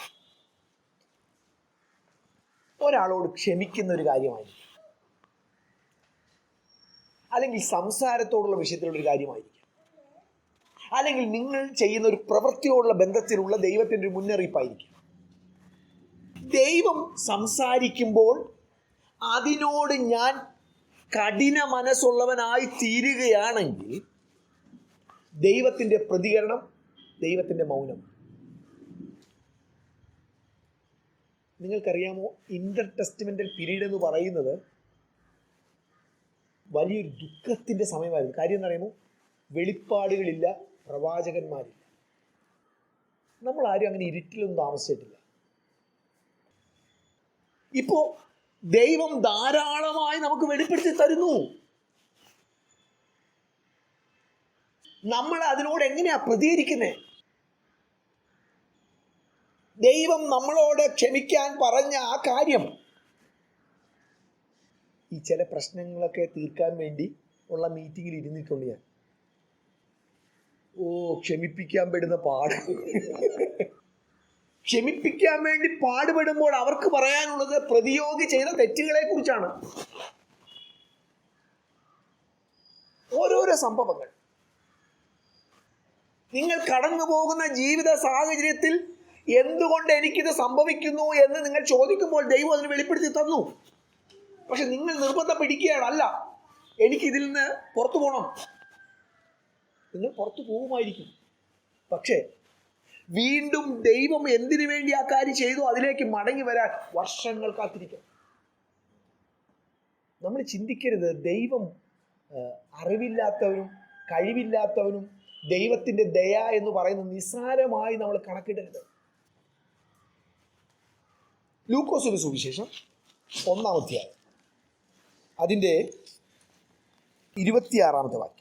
ഒരാളോട് ക്ഷമിക്കുന്ന ഒരു കാര്യമായിരിക്കും, അല്ലെങ്കിൽ സംസാരത്തോടുള്ള വിഷയത്തിലുള്ളൊരു കാര്യമായിരിക്കും, അല്ലെങ്കിൽ നിങ്ങൾ ചെയ്യുന്ന ഒരു പ്രവൃത്തിയോടുള്ള ബന്ധത്തിലുള്ള ദൈവത്തിൻ്റെ ഒരു മുന്നറിയിപ്പായിരിക്കും. ദൈവം സംസാരിക്കുമ്പോൾ അതിനോട് ഞാൻ കഠിന മനസ്സുള്ളവനായി തീരുകയാണെങ്കിൽ ദൈവത്തിൻ്റെ പ്രതികരണം, ദൈവത്തിൻ്റെ മൗനം. നിങ്ങൾക്കറിയാമോ, ഇന്റർ ടെസ്റ്റ്മെന്റൽ പീരീഡ് എന്ന് പറയുന്നത് വലിയൊരു ദുഃഖത്തിൻ്റെ സമയമായിരുന്നു. കാര്യം എന്ന് പറയുമ്പോൾ വെളിപ്പാടുകളില്ല, പ്രവാചകന്മാരില്ല. നമ്മൾ ആരും അങ്ങനെ ഇരുട്ടിലൊന്നും താമസിച്ചിട്ടില്ല. ഇപ്പോ ദൈവം ധാരാളമായി നമുക്ക് വെളിപ്പെടുത്തി തരുന്നു. നമ്മൾ അതിനോട് എങ്ങനെയാ പ്രതികരിക്കുന്നത്? ദൈവം നമ്മളോട് ക്ഷമിക്കാൻ പറഞ്ഞ ആ കാര്യം, ഈ ചില പ്രശ്നങ്ങളൊക്കെ തീർക്കാൻ വേണ്ടി ഉള്ള മീറ്റിങ്ങിൽ ഇരുന്നിട്ടുണ്ട് ഞാൻ. ക്ഷമിപ്പിക്കാൻ പെടുന്ന പാട്, ക്ഷമിപ്പിക്കാൻ വേണ്ടി പാടുപെടുമ്പോൾ അവർക്ക് പറയാനുള്ളത് പ്രതിയോഗി ചെയ്ത തെറ്റുകളെ കുറിച്ചാണ്. ഓരോരോ സംഭവങ്ങൾ നിങ്ങൾ കടന്നു പോകുന്ന ജീവിത സാഹചര്യത്തിൽ എന്തുകൊണ്ട് എനിക്കിത് സംഭവിക്കുന്നു എന്ന് നിങ്ങൾ ചോദിക്കുമ്പോൾ ദൈവം അതിന് വെളിപ്പെടുത്തി തന്നു. പക്ഷെ നിങ്ങൾ നിർബന്ധം പിടിക്കുകയാണ്, അല്ല എനിക്കിതിൽ നിന്ന് പുറത്തു പോകണം. നിങ്ങൾ പുറത്തു പോകുമായിരിക്കും, പക്ഷേ വീണ്ടും ദൈവം എന്തിനു വേണ്ടി ആ കാര്യം ചെയ്തു അതിലേക്ക് മടങ്ങി വരാൻ വർഷങ്ങൾ കാത്തിരിക്കും. നമ്മൾ ചിന്തിക്കരുത് ദൈവം അറിവില്ലാത്തവനും കഴിവില്ലാത്തവനും ദൈവത്തിൻ്റെ ദയ എന്ന് പറയുന്നത് നിസ്സാരമായി നമ്മൾ കണക്കിടരുത്. ലൂക്കോസിന്റെ സുവിശേഷം 1-ാം അധ്യായം അതിൻ്റെ 26-ാമത്തെ വാക്യം.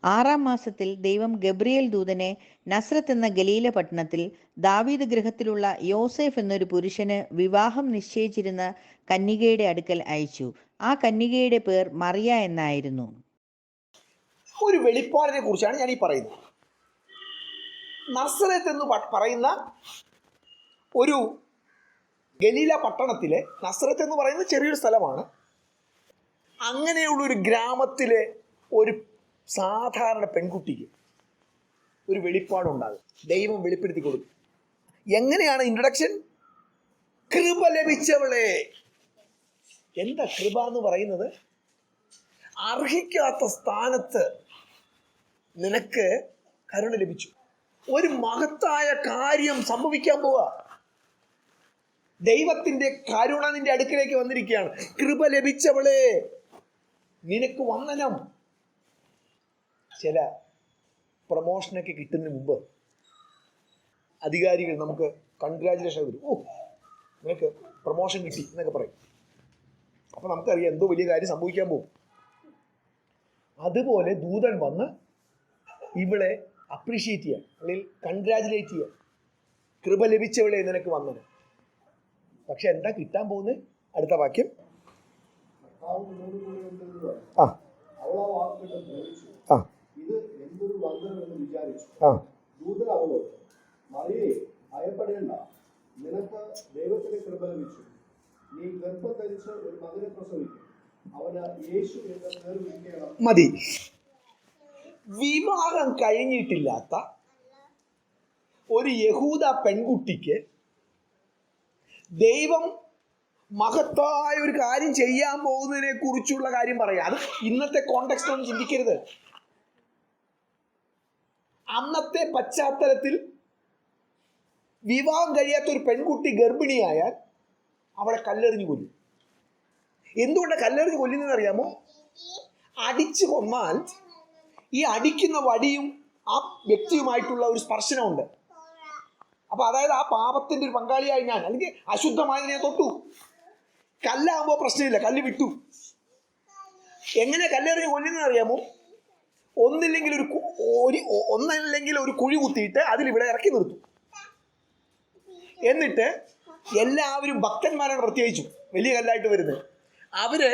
6-ാം മാസത്തിൽ ദൈവം ഗബ്രിയേൽ ദൂതനെ നസ്രത്ത് എന്ന ഗലീല പട്ടണത്തിൽ ദാവീദ് ഗൃഹത്തിലുള്ള യോസേഫ് എന്നൊരു പുരുഷന് വിവാഹം നിശ്ചയിച്ചിരുന്ന കന്യകയുടെ അടുക്കൽ അയച്ചു. ആ കന്യകയുടെ പേർ മറിയ എന്നായിരുന്നു. ഒരു വെളിപ്പാടിനെ കുറിച്ചാണ് ഞാൻ ഈ പറയുന്നത്. നസ്രത്ത് എന്ന് പറയുന്ന ഒരു ഗലീല പട്ടണത്തിലെ, നസ്രത്ത് എന്ന് പറയുന്നത് ചെറിയൊരു സ്ഥലമാണ്, അങ്ങനെയുള്ളൊരു ഗ്രാമത്തിലെ ഒരു സാധാരണ പെൺകുട്ടിക്ക് ഒരു വെളിപ്പാടുണ്ടാകും. ദൈവം വെളിപ്പെടുത്തി കൊടുക്കും. എങ്ങനെയാണ് ഇൻട്രൊഡക്ഷൻ? കൃപ ലഭിച്ചവളെ. എന്താ കൃപ എന്ന് പറയുന്നത്? അർഹിക്കാത്ത സ്ഥാനത്ത് നിനക്ക് കരുണ ലഭിച്ചു. ഒരു മഹത്തായ കാര്യം സംഭവിക്കാൻ പോവാ. ദൈവത്തിന്റെ കരുണ നിന്റെ അടുക്കിലേക്ക് വന്നിരിക്കുകയാണ്. കൃപ ലഭിച്ചവളെ, നിനക്ക് വന്ദനം. ചില പ്രൊമോഷനൊക്കെ കിട്ടുന്നതിന് മുമ്പ് അധികാരികൾ നമുക്ക് കൺഗ്രാജുലേഷൻ തരും. നിനക്ക് പ്രൊമോഷൻ കിട്ടി എന്നൊക്കെ പറയും. അപ്പൊ നമുക്കറിയാം എന്തോ വലിയ കാര്യം സംഭവിക്കാൻ പോകും. അതുപോലെ ദൂതൻ വന്ന് ഇവളെ അപ്രീഷിയേറ്റ് ചെയ്യാൻ അല്ലെങ്കിൽ കൺഗ്രാജുലേറ്റ് ചെയ്യാൻ, കൃപ ലഭിച്ചവളെ നിനക്ക് വന്ദനം. പക്ഷെ എന്താ കിട്ടാൻ പോകുന്നത്? അടുത്ത വാക്യം. ഇത് എന്തൊരു വന്ദനം എന്ന് വിചാരിച്ചു. ദൂതൻ അവളോട്, മറിയേ ഭയപ്പെടേണ്ട, നിനക്ക് ദൈവത്തിന്റെ കൃപ ലഭിച്ചു. നീ ഗർഭം ധരിച്ച് ഒരു മകനെ പ്രസവിക്കും. അവന് യേശു എന്ന പേർ വിളിക്കണം. മതി. വിവാഹം കഴിഞ്ഞിട്ടില്ലാത്ത ഒരു യഹൂദ പെൺകുട്ടിക്ക് ദൈവം മഹത്തായ ഒരു കാര്യം ചെയ്യാൻ പോകുന്നതിനെ കുറിച്ചുള്ള കാര്യം പറയാം. അത് ഇന്നത്തെ കോണ്ടെക്സ്റ്റ് ഒന്നും ചിന്തിക്കരുത്. അന്നത്തെ പശ്ചാത്തലത്തിൽ വിവാഹം കഴിയാത്ത ഒരു പെൺകുട്ടി ഗർഭിണിയായാൽ അവളെ കല്ലെറിഞ്ഞു കൊല്ലും. എന്തുകൊണ്ടാണ് കല്ലെറിഞ്ഞ് കൊല്ലുന്നതെന്ന് അറിയാമോ? അടിച്ചു കൊന്നാൽ ഈ അടിക്കുന്ന വടിയും ആ വ്യക്തിയുമായിട്ടുള്ള ഒരു സ്പർശനമുണ്ട്. അപ്പൊ അതായത് ആ പാപത്തിന്റെ ഒരു പങ്കാളിയായി ഞാൻ, അല്ലെങ്കിൽ അശുദ്ധമായതിനെ തൊട്ടു. കല്ലാകുമ്പോൾ പ്രശ്നമില്ല, കല്ല് വിട്ടു. എങ്ങനെ കല്ലെറിഞ്ഞ് കൊല്ലുന്നതെന്ന് അറിയാമോ? ഒന്നല്ലെങ്കിൽ ഒരു കുഴി കുത്തിയിട്ട് അതിലിവിടെ ഇറക്കി നിർത്തും. എന്നിട്ട് എല്ലാവരും ഭക്തന്മാരാണ്, പ്രത്യേകിച്ചും വലിയ കല്ലായിട്ട് വരുന്നത്. അവര്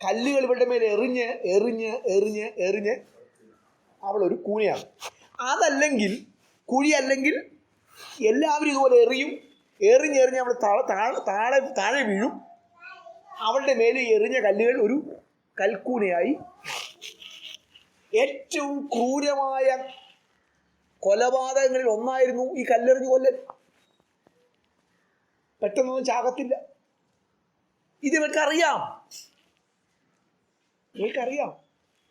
കല്ലുകൾ ഇവരുടെ മേലെ എറിഞ്ഞ് എറിഞ്ഞ് എറിഞ്ഞ് എറിഞ്ഞ് അവളൊരു കൂനയാകും. അതല്ലെങ്കിൽ കുഴി അല്ലെങ്കിൽ എല്ലാവരും ഇതുപോലെ എറിഞ്ഞെറിഞ്ഞ് അവൾ താഴെ വീഴും. അവളുടെ മേലെ എറിഞ്ഞ കല്ലുകൾ ഒരു കൽക്കൂനയായി. ഏറ്റവും ക്രൂരമായ കൊലപാതകങ്ങളിൽ ഒന്നായിരുന്നു ഈ കല്ലെറിഞ്ഞ് കൊല്ലൽ. പെട്ടെന്നൊന്നും ചാകത്തില്ല. ഇത് ഇവർക്കറിയാം.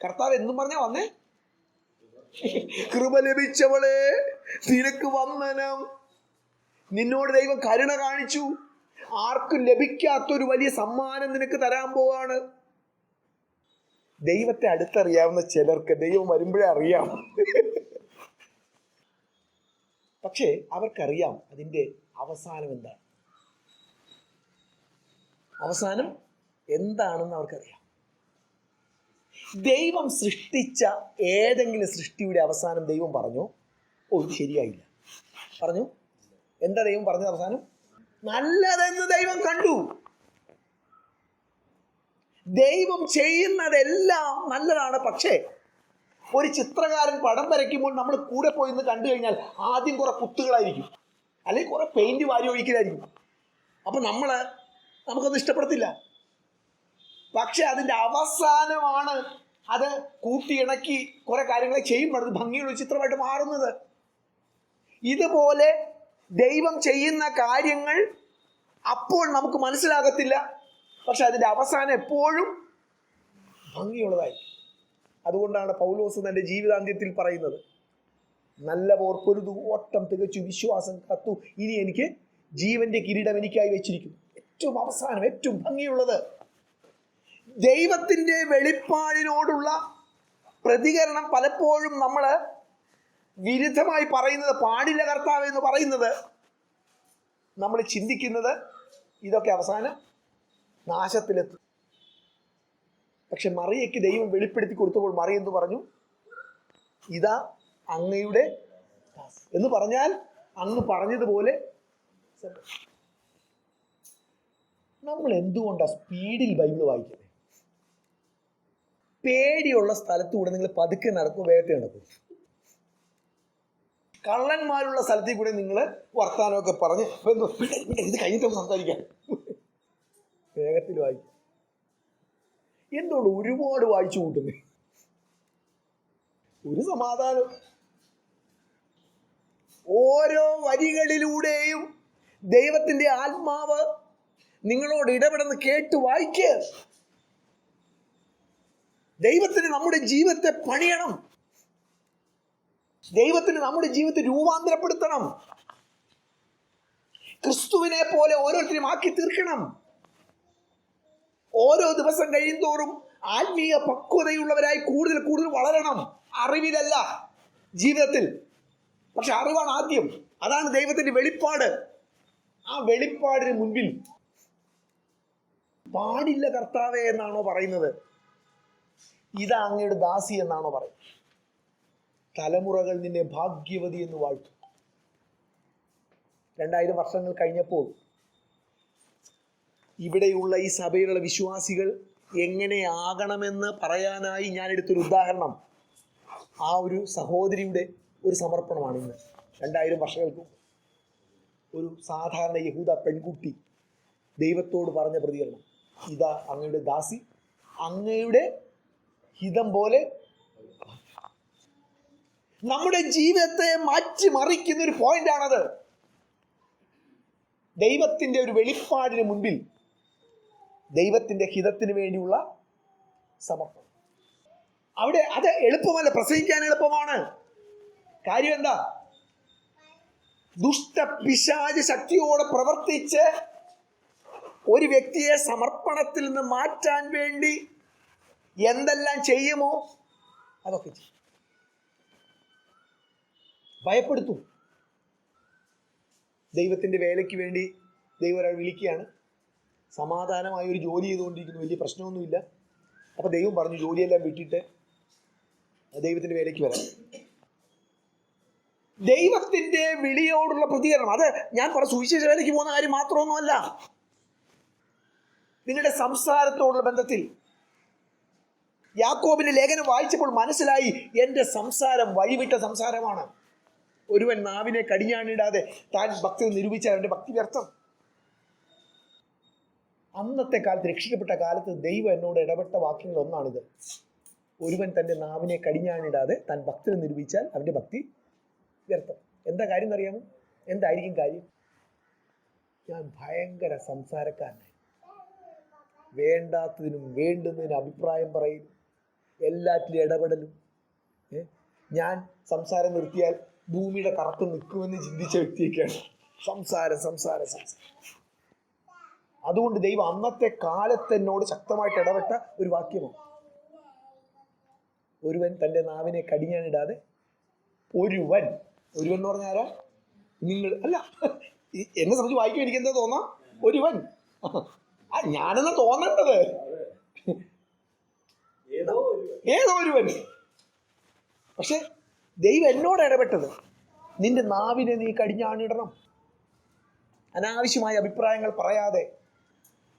കർത്താവ് എന്നും പറഞ്ഞാ വന്നേ, കൃപ ലഭിച്ചവളെ നിനക്ക് വന്ദനം, നിന്നോട് ദൈവം കരുണ കാണിച്ചു, ആർക്കും ലഭിക്കാത്തൊരു വലിയ സമ്മാനം നിനക്ക് തരാൻ പോവാണ്. ദൈവത്തെ അടുത്തറിയാവുന്ന ചിലർക്ക് ദൈവം വരുമ്പോഴേ അറിയാം. പക്ഷേ അവർക്കറിയാം അതിൻ്റെ അവസാനം എന്താണ്. അവസാനം എന്താണെന്ന് അവർക്കറിയാം. ദൈവം സൃഷ്ടിച്ച ഏതെങ്കിലും സൃഷ്ടിയുടെ അവസാനം ദൈവം പറഞ്ഞോ, ഓ ഇത് ശരിയായില്ല പറഞ്ഞു? എന്താ ദൈവം പറഞ്ഞത് അവസാനം? നല്ലതെന്ന് ദൈവം കണ്ടു. ദൈവം ചെയ്യുന്നതെല്ലാം നല്ലതാണ്. പക്ഷേ ഒരു ചിത്രകാരൻ പടം വരയ്ക്കുമ്പോൾ നമ്മൾ കൂടെ പോയി നിന്ന് കണ്ടു കഴിഞ്ഞാൽ ആദ്യം കുറെ കുത്തുകളായിരിക്കും, അല്ലെങ്കിൽ കുറെ പെയിന്റ് വാരി ഒഴിക്കലായിരിക്കും. അപ്പൊ നമുക്കൊന്നും ഇഷ്ടപ്പെടത്തില്ല. പക്ഷെ അതിൻ്റെ അവസാനമാണ് അത് കൂട്ടിയിണക്കി കുറെ കാര്യങ്ങളെ ചെയ്യുമ്പോൾ അത് ഭംഗിയുള്ള ചിത്രമായിട്ട് മാറുന്നത്. ഇതുപോലെ ദൈവം ചെയ്യുന്ന കാര്യങ്ങൾ അപ്പോൾ നമുക്ക് മനസ്സിലാകത്തില്ല, പക്ഷെ അതിൻ്റെ അവസാനം എപ്പോഴും ഭംഗിയുള്ളതായിരിക്കും. അതുകൊണ്ടാണ് പൗലോസ് തൻ്റെ ജീവിതാന്ത്യത്തിൽ പറയുന്നത്, നല്ല പോർ പൊരുതു, ഓട്ടം തികച്ചു, വിശ്വാസം കാത്തു, ഇനി എനിക്ക് ജീവന്റെ കിരീടം എനിക്കായി വെച്ചിരിക്കുന്നു. ഏറ്റവും അവസാനം ഏറ്റവും ഭംഗിയുള്ളത്. ദൈവത്തിൻ്റെ വെളിപ്പാടിനോടുള്ള പ്രതികരണം പലപ്പോഴും നമ്മൾ വിരുദ്ധമായി പറയുന്നത്, പാടില്ല കർത്താവ് എന്ന് പറയുന്നത്, നമ്മൾ ചിന്തിക്കുന്നത് ഇതൊക്കെ അവസാനം നാശത്തിലെത്തും. പക്ഷെ മറിയയ്ക്ക് ദൈവം വെളിപ്പെടുത്തി കൊടുത്തപ്പോൾ മറിയ എന്ത് പറഞ്ഞു? ഇതാ അങ്ങയുടെ എന്ന് പറഞ്ഞാൽ അങ്ങ് പറഞ്ഞതുപോലെ. നമ്മൾ എന്തുകൊണ്ടാണ് സ്പീഡിൽ ബൈബിൾ വായിക്കുന്നത്? പേടിയുള്ള സ്ഥലത്തുകൂടെ നിങ്ങൾ പതുക്കെ നടക്കും, വേഗത്തിൽ നടക്കും. കള്ളന്മാരുള്ള സ്ഥലത്തിൽ കൂടെ നിങ്ങൾ വർത്താനമൊക്കെ പറഞ്ഞ് ഇത് കഴിഞ്ഞിട്ട് സംസാരിക്കാം, വേഗത്തിൽ വായിക്കും. എന്തുകൊണ്ട് ഒരുപാട് വായിച്ചു കൂട്ടുന്നത്? ഒരു സമാധാനം. ഓരോ വരികളിലൂടെയും ദൈവത്തിന്റെ ആത്മാവ് നിങ്ങളോട് ഇടപെടുന്ന കേട്ട് വായിക്കുക. ദൈവത്തിന് നമ്മുടെ ജീവിതത്തെ പണിയണം. ദൈവത്തിന് നമ്മുടെ ജീവിതത്തെ രൂപാന്തരപ്പെടുത്തണം. ക്രിസ്തുവിനെ പോലെ ഓരോരുത്തരും ആക്കി തീർക്കണം. ഓരോ ദിവസം കഴിയുന്തോറും ആത്മീയ പക്വതയുള്ളവരായി കൂടുതൽ കൂടുതൽ വളരണം. അറിവിലല്ല, ജീവിതത്തിൽ. പക്ഷെ അറിവാണ് ആദ്യം. അതാണ് ദൈവത്തിന്റെ വെളിപ്പാട്. ആ വെളിപ്പാടിന് മുൻപിൽ പാടില്ല കർത്താവേ എന്നാണോ പറയുന്നത്? ഇതാ അങ്ങയുടെ ദാസി എന്നാണോ പറയുന്നത്? തലമുറകൾ നിന്നെ ഭാഗ്യവതി എന്ന് വാഴ്ത്തും. 2000 വർഷങ്ങൾ കഴിഞ്ഞപ്പോൾ ഇവിടെയുള്ള ഈ സഭയിലുള്ള വിശ്വാസികൾ എങ്ങനെയാകണമെന്ന് പറയാനായി ഞാൻ എടുത്തൊരു ഉദാഹരണം ആ ഒരു സഹോദരിയുടെ ഒരു സമർപ്പണമാണ് ഇന്ന്. 2000 വർഷങ്ങൾക്ക് മുമ്പ് ഒരു സാധാരണ യഹൂദ പെൺകുട്ടി ദൈവത്തോട് പറഞ്ഞ പ്രതികരണം, ഇതാ അങ്ങയുടെ ദാസി, അങ്ങയുടെ ഹിതം പോലെ. നമ്മുടെ ജീവിതത്തെ മാറ്റിമറിക്കുന്ന ഒരു പോയിന്റാണത്. ദൈവത്തിൻ്റെ ഒരു വെളിപ്പാടിന് മുൻപിൽ ദൈവത്തിൻ്റെ ഹിതത്തിന് വേണ്ടിയുള്ള സമർപ്പണം. അവിടെ അത് എളുപ്പമല്ല, പ്രസംഗിക്കാൻ എളുപ്പമാണ്. കാര്യം എന്താ? ദുഷ്ടപിശാച് ശക്തിയോടെ പ്രവർത്തിച്ച് ഒരു വ്യക്തിയെ സമർപ്പണത്തിൽ നിന്ന് മാറ്റാൻ വേണ്ടി എന്തെല്ലാം ചെയ്യുമോ അതൊക്കെ ചെയ്യും. ഭയപ്പെടുത്തും. ദൈവത്തിൻ്റെ വേലയ്ക്ക് വേണ്ടി ദൈവം ഒരാൾ വിളിക്കുകയാണ്, സമാധാനമായി ഒരു ജോലി ചെയ്തുകൊണ്ടിരിക്കുന്നു, വലിയ പ്രശ്നമൊന്നുമില്ല. അപ്പോൾ ദൈവം പറഞ്ഞു, ജോലിയെല്ലാം വിട്ടിട്ട് ദൈവത്തിൻ്റെ വേലയ്ക്ക് വരാം. ദൈവത്തിൻ്റെ വിളിയോടുള്ള പ്രതികരണം, അത് ഞാൻ സുവിശേഷ വേലയ്ക്ക് പോകുന്ന കാര്യം മാത്രമൊന്നുമല്ല. നിങ്ങളുടെ സംസാരത്തോടുള്ള ബന്ധത്തിൽ യാക്കോബിന്റെ ലേഖനം വായിച്ചപ്പോൾ മനസ്സിലായി, എൻ്റെ സംസാരം വഴിവിട്ട സംസാരമാണ്. ഒരുവൻ നാവിനെ കടിഞ്ഞാണിടാതെ താൻ ഭക്തി നിരൂപിച്ചാൽ അവൻ്റെ ഭക്തി വ്യർത്ഥം. അന്നത്തെ കാലത്ത്, രക്ഷിക്കപ്പെട്ട കാലത്ത് ദൈവം എന്നോട് ഇടപെട്ട വാക്യങ്ങൾ ഒന്നാണിത്. ഒരുവൻ തൻ്റെ നാവിനെ കടിഞ്ഞാണിടാതെ താൻ ഭക്തി നിരൂപിച്ചാൽ അവൻ്റെ ഭക്തി വ്യർത്ഥം. എന്താ കാര്യം എന്നറിയാമോ? എന്തായിരിക്കും കാര്യം? ഞാൻ ഭയങ്കര സംസാരക്കാരനായി, വേണ്ടാത്തതിനും വേണ്ടുന്നതിനും അഭിപ്രായം പറയും, എല്ലാറ്റിലും ഇടപെടലും. ഞാൻ സംസാരം നിർത്തിയാൽ ഭൂമിയുടെ കറക്കം നിൽക്കുമെന്ന് ചിന്തിച്ച വ്യക്തിയൊക്കെയാണ്. സംസാരം സംസാരം സംസാരം. അതുകൊണ്ട് ദൈവം അന്നത്തെ കാലത്ത് എന്നോട് ശക്തമായിട്ട് ഇടപെട്ട ഒരു വാക്യമാണ്, ഒരുവൻ തൻ്റെ നാവിനെ കടിഞ്ഞാണിടാതെ. ഒരുവൻ എന്ന് പറഞ്ഞാൽ ആരാ? നിങ്ങൾ അല്ല. എന്നെ സംബന്ധിച്ച് വായിക്കുമ്പോൾ എനിക്ക് എന്താ തോന്നാം? ഒരുവൻ. ഞാനെന്നാ തോന്നേണ്ടത്, ഏതോ ഒരുവൻ. പക്ഷെ ദൈവം എന്നോട് ഇടപെട്ടത്, നിന്റെ നാവിനെ നീ കടിഞ്ഞാണിടണം. അനാവശ്യമായ അഭിപ്രായങ്ങൾ പറയാതെ,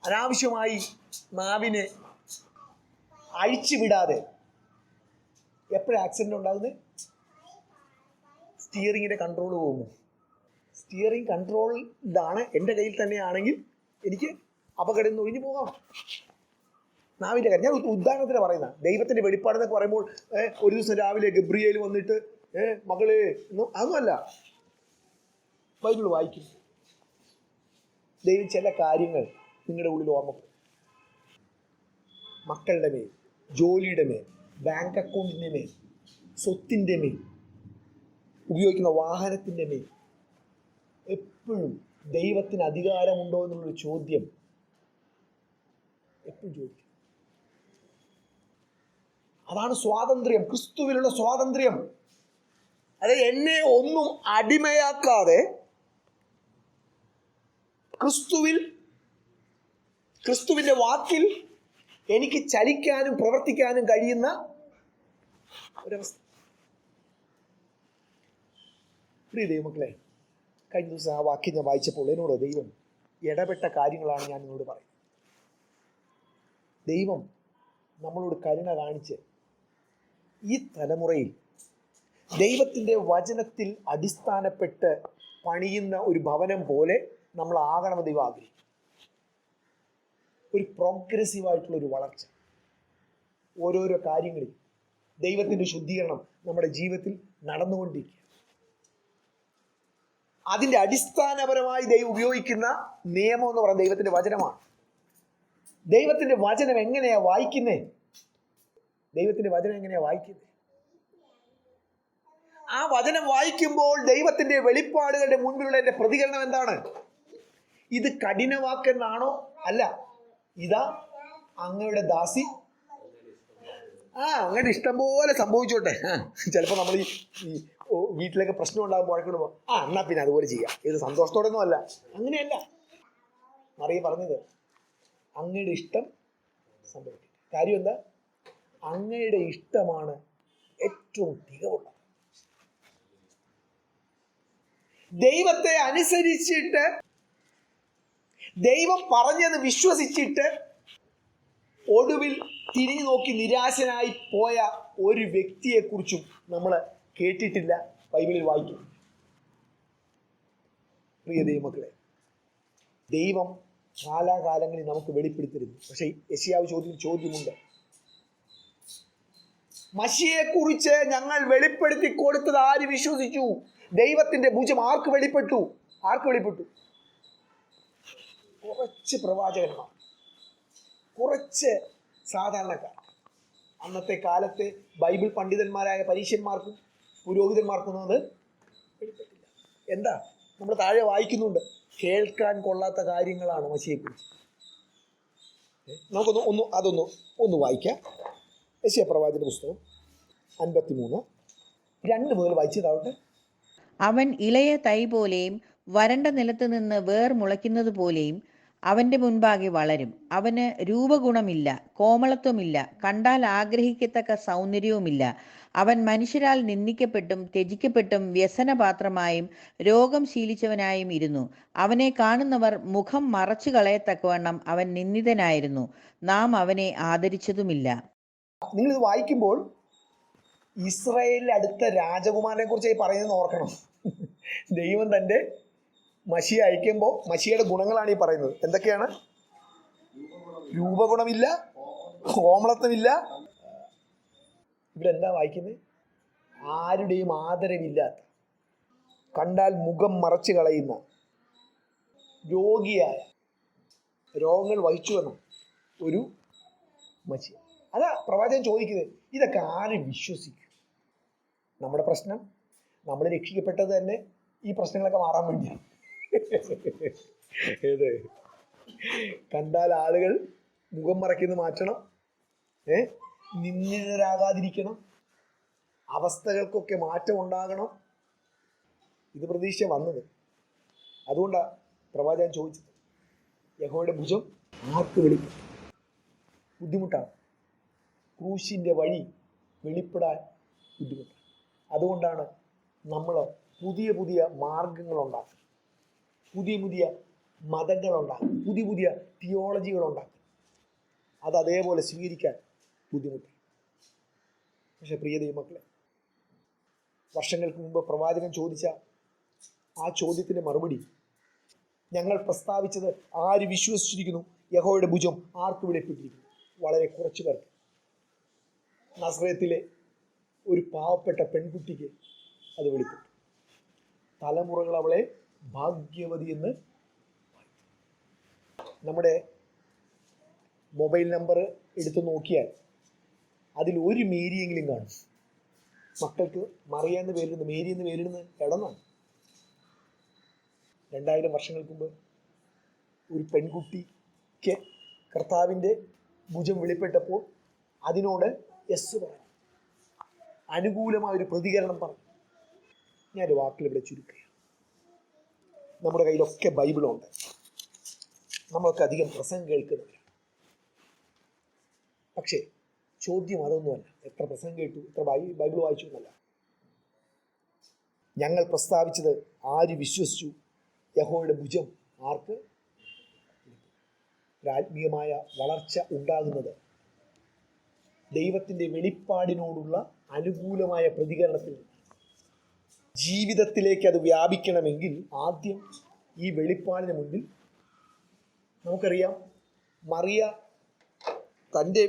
അനാവശ്യമായി നാവിനെ അഴിച്ചുവിടാതെ. എപ്പോഴാണ് ആക്സിഡന്റ് ഉണ്ടാകുന്നത്? സ്റ്റിയറിങ്ങിന്റെ കൺട്രോൾ പോകുന്നു. സ്റ്റിയറിംഗ് കൺട്രോൾ ഇതാണ് എൻ്റെ കയ്യിൽ തന്നെയാണെങ്കിൽ എനിക്ക് അപകടം നിന്ന് ഒഴിഞ്ഞു പോകാം. നാവിൻ്റെ കാര്യം ഞാൻ ഉദാഹരണത്തിന് പറയുന്ന, ദൈവത്തിൻ്റെ വെളിപ്പാടെന്നൊക്കെ പറയുമ്പോൾ ഒരു ദിവസം രാവിലെ ഗബ്രിയേൽ വന്നിട്ട് മകളെ അതൊന്നുമല്ല. ബൈബിൾ വായിക്കും. ദൈവം ചില കാര്യങ്ങൾ നിങ്ങളുടെ ഉള്ളിൽ ഓർമ്മപ്പെടും. മക്കളുടെ മേൽ, ജോലിയുടെ മേൽ, ബാങ്ക് അക്കൗണ്ടിൻ്റെ മേൽ, സ്വത്തിൻ്റെ മേൽ, ഉപയോഗിക്കുന്ന വാഹനത്തിൻ്റെ മേൽ എപ്പോഴും ദൈവത്തിന് അധികാരമുണ്ടോ എന്നുള്ളൊരു ചോദ്യം എപ്പോഴും ചോദിക്കും. അതാണ് സ്വാതന്ത്ര്യം, ക്രിസ്തുവിലുള്ള സ്വാതന്ത്ര്യം. അതായത് എന്നെ ഒന്നും അടിമയാക്കാതെ ക്രിസ്തുവിൻ്റെ വാക്കിൽ എനിക്ക് ചലിക്കാനും പ്രവർത്തിക്കാനും കഴിയുന്ന ഒരവസ്ഥ. പ്രിയ ദൈവമക്കളെ, കഴിഞ്ഞ ദിവസം ആ വാക്യം ഞാൻ വായിച്ചപ്പോൾ എന്നോട് ദൈവം ഇടപെട്ട കാര്യങ്ങളാണ് ഞാൻ നിങ്ങളോട് പറയുന്നത്. ദൈവം നമ്മളോട് കരുണ കാണിച്ച് ഈ തലമുറയിൽ ദൈവത്തിൻ്റെ വചനത്തിൽ അടിസ്ഥാനപ്പെട്ട് പണിയുന്ന ഒരു ഭവനം പോലെ നമ്മളാകണമെന്ന് ദൈവം ആഗ്രഹിക്കും. ഒരു പ്രോഗ്രസീവായിട്ടുള്ളൊരു വളർച്ച, ഓരോരോ കാര്യങ്ങളിൽ ദൈവത്തിൻ്റെ ശുദ്ധീകരണം നമ്മുടെ ജീവിതത്തിൽ നടന്നുകൊണ്ടിരിക്കുക. അതിൻ്റെ അടിസ്ഥാനപരമായി ദൈവം ഉപയോഗിക്കുന്ന നിയമം എന്ന് പറയുന്നത് ദൈവത്തിൻ്റെ വചനമാണ്. ദൈവത്തിൻ്റെ വചനം എങ്ങനെയാ വായിക്കുന്നേ? ദൈവത്തിൻ്റെ വചനം എങ്ങനെയാ വായിക്കുന്നത്? ആ വചനം വായിക്കുമ്പോൾ ദൈവത്തിൻ്റെ വെളിപ്പാടുകളുടെ മുൻപിലുള്ള എൻ്റെ പ്രതികരണം എന്താണ്? ഇത് കഠിനവാക്കെന്നാണോ? അല്ല, ഇതാ അങ്ങയുടെ ദാസി. അങ്ങനെ ഇഷ്ടം പോലെ സംഭവിച്ചോട്ടെ. ചിലപ്പോൾ നമ്മൾ ഈ വീട്ടിലൊക്കെ പ്രശ്നം ഉണ്ടാകുമ്പോൾ വഴക്കിടുമ്പോൾ എന്നാ പിന്നെ അതുപോലെ ചെയ്യാം, ഇത് സന്തോഷത്തോടെ ഒന്നും അല്ല. അങ്ങനെയല്ല. മറിയ പറഞ്ഞത് അങ്ങയുടെ ഇഷ്ടം സംഭവിക്കും. കാര്യം എന്താ? അങ്ങയുടെ ഇഷ്ടമാണ് ഏറ്റവും തികവുള്ളത്. ദൈവത്തെ അനുസരിച്ചിട്ട്, ദൈവം പറഞ്ഞത് വിശ്വസിച്ചിട്ട് ഒടുവിൽ തിരിഞ്ഞു നോക്കി നിരാശനായി പോയ ഒരു വ്യക്തിയെക്കുറിച്ചും നമ്മൾ കേട്ടിട്ടില്ല, ബൈബിളിൽ വായിക്കും. പ്രിയ ദൈവമക്കളെ, ദൈവം കാലാകാലങ്ങളിൽ നമുക്ക് വെളിപ്പെടുത്തിയിരുന്നു. പക്ഷേ യെശയ്യാവ് ചോദ്യമുണ്ട്, മശിയെക്കുറിച്ച് ഞങ്ങൾ വെളിപ്പെടുത്തി കൊടുത്തത് ആര് വിശ്വസിച്ചു? ദൈവത്തിന്റെ ഭുജം ആർക്ക് വെളിപ്പെട്ടു? കുറച്ച് പ്രവാചകന്മാർ, കുറച്ച് സാധാരണക്കാർ. അന്നത്തെ കാലത്തെ ബൈബിൾ പണ്ഡിതന്മാരായ പരീശന്മാർക്കും പുരോഹിതന്മാർക്കൊന്നും അത് വെളിപ്പെട്ടില്ല. എന്താ? നമ്മൾ താഴെ വായിക്കുന്നുണ്ട്, കേൾക്കാൻ കൊള്ളാത്ത കാര്യങ്ങളാണ് മശിയെക്കുറിച്ച്. അതൊന്ന് വായിക്കാം. യെശയ്യാ പ്രവാചകന്റെ പുസ്തകം 53:2 മുതൽ വായിച്ചതാവട്ടെ. അവൻ ഇളയ തൈ പോലെയും വരണ്ട നിലത്ത് നിന്ന് വേർ മുളയ്ക്കുന്നത് പോലെയും അവന്റെ മുൻപാകെ വളരും. അവന് രൂപഗുണമില്ല, കോമളത്വമില്ല, കണ്ടാൽ ആഗ്രഹിക്കത്തക്ക സൗന്ദര്യവുമില്ല. അവൻ മനുഷ്യരാൽ നിന്ദിക്കപ്പെട്ടും ത്യജിക്കപ്പെട്ടും വ്യസനപാത്രമായും രോഗം ശീലിച്ചവനായും ഇരുന്നു. അവനെ കാണുന്നവർ മുഖം മറച്ചു കളയത്തക്കവണ്ണം അവൻ നിന്ദിതനായിരുന്നു. നാം അവനെ ആദരിച്ചതുമില്ല. നിങ്ങളിത് വായിക്കുമ്പോൾ ഇസ്രായേലിലെ അടുത്ത രാജകുമാരനെ കുറിച്ചായി പറയുന്നത് ഓർക്കണം. ദൈവം തൻ്റെ മഷിയെ അയക്കുമ്പോൾ മഷിയുടെ ഗുണങ്ങളാണ് ഈ പറയുന്നത്. എന്തൊക്കെയാണ്? രൂപഗുണമില്ല, കോമളത്വമില്ല. ഇവിടെ എന്താ വായിക്കുന്നത്? ആരുടെയും ആദരവില്ലാത്ത, കണ്ടാൽ മുഖം മറച്ചു കളയുന്ന, രോഗിയായ, രോഗങ്ങൾ വഹിച്ചു വന്ന ഒരു മഷി. അതാ പ്രവാചകൻ ചോദിക്കുന്നത്, ഇതൊക്കെ ആര് വിശ്വസിക്കും? നമ്മുടെ പ്രശ്നം, നമ്മൾ രക്ഷിക്കപ്പെട്ടത് തന്നെ ഈ പ്രശ്നങ്ങളൊക്കെ മാറാൻ വേണ്ടിയാണ്. ഏത്? കണ്ടാൽ ആളുകൾ മുഖം മറയ്ക്കുന്നത് മാറ്റണം, നിന്ദിതരാകാതിരിക്കണം, അവസ്ഥകൾക്കൊക്കെ മാറ്റം ഉണ്ടാകണം. ഇത് പ്രതീക്ഷ വന്നത്. അതുകൊണ്ടാണ് പ്രവാചകൻ ചോദിച്ചത്, യഹോവയുടെ ഭുജം ആർക്ക് വെളിപ്പെടും? ബുദ്ധിമുട്ടാണ്. ക്രൂശിൻ്റെ വഴി വെളിപ്പെടാൻ ബുദ്ധിമുട്ടാണ്. അതുകൊണ്ടാണ് നമ്മൾ പുതിയ പുതിയ മാർഗങ്ങളുണ്ടാക്കുക, പുതിയ പുതിയ മതങ്ങളുണ്ടാക്കുക, പുതിയ പുതിയ തിയോളജികളുണ്ടാക്കുക. അത് അതേപോലെ സ്വീകരിക്കാൻ ബുദ്ധിമുട്ടാണ്. പക്ഷെ പ്രിയ ദൈവമക്കളെ, വർഷങ്ങൾക്ക് മുമ്പ് പ്രവാചകൻ ചോദിച്ച ആ ചോദ്യത്തിൻ്റെ മറുപടി ഞങ്ങൾ പ്രസ്താവിച്ചത് ആര് വിശ്വസിച്ചിരിക്കുന്നു? യഹോവയുടെ ഭുജം ആർക്ക് വെളിപ്പെട്ടിരിക്കുന്നു? വളരെ കുറച്ച് പേർക്ക്. നസ്രയത്തിലെ ഒരു പാവപ്പെട്ട പെൺകുട്ടിക്ക് അത് വെളിപ്പെട്ടു. തലമുറകൾ അവളെ ഭാഗ്യവതി എന്ന്. നമ്മുടെ മൊബൈൽ നമ്പർ എടുത്തു നോക്കിയാൽ അതിൽ ഒരു മേരിയെങ്കിലും കാണും. മക്കൾക്ക് മറിയ എന്ന് പേരിടുന്ന, മേരി എന്ന് പേരിടുന്ന ഇടന്നാണ്. 2000 വർഷങ്ങൾക്ക് മുമ്പ് ഒരു പെൺകുട്ടിക്ക് കർത്താവിൻ്റെ ഭുജം വെളിപ്പെട്ടപ്പോൾ അതിനോട് യെസ് പറഞ്ഞു, അനുകൂലമായൊരു പ്രതികരണം പറഞ്ഞു. ഞാനൊരു വാക്കിൽ ഇവിടെ ചുരുക്കുക. നമ്മുടെ കയ്യിലൊക്കെ ബൈബിളുണ്ട്, നമ്മളൊക്കെ അധികം പ്രസംഗം കേൾക്കുന്നില്ല. പക്ഷേ ചോദ്യം അതൊന്നുമല്ല, എത്ര പ്രസംഗം കേട്ടു, എത്ര ബൈബിൾ വായിച്ചു എന്നല്ല. ഞങ്ങൾ പ്രസ്താവിച്ചത് ആര് വിശ്വസിച്ചു? യഹോവയുടെ ഭുജം ആർക്ക്? ആത്മീയമായ വളർച്ച ഉണ്ടാകുന്നത് ദൈവത്തിൻ്റെ വെളിപ്പാടിനോടുള്ള അനുകൂലമായ പ്രതികരണത്തിൽ നിന്ന്. ജീവിതത്തിലേക്ക് അത് വ്യാപിക്കണമെങ്കിൽ ആദ്യം ഈ വെളിപ്പാടിന് മുൻപിൽ, നമുക്കറിയാം മറിയ തൻ്റെ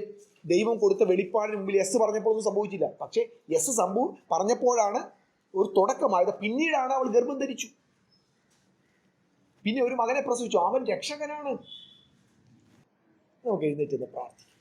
ദൈവം കൊടുത്ത വെളിപ്പാടിന് മുമ്പിൽ യെസ് പറഞ്ഞപ്പോഴൊന്നും സംഭവിച്ചില്ല. പക്ഷേ യെസ് പറഞ്ഞപ്പോഴാണ് ഒരു തുടക്കമായത്. പിന്നീടാണ് അവൾ ഗർഭം ധരിച്ചു, പിന്നെ ഒരു മകനെ പ്രസവിച്ചു. അവൻ രക്ഷകനാണ്. നമുക്ക് എഴുന്നേറ്റ് പ്രാർത്ഥിക്കാം.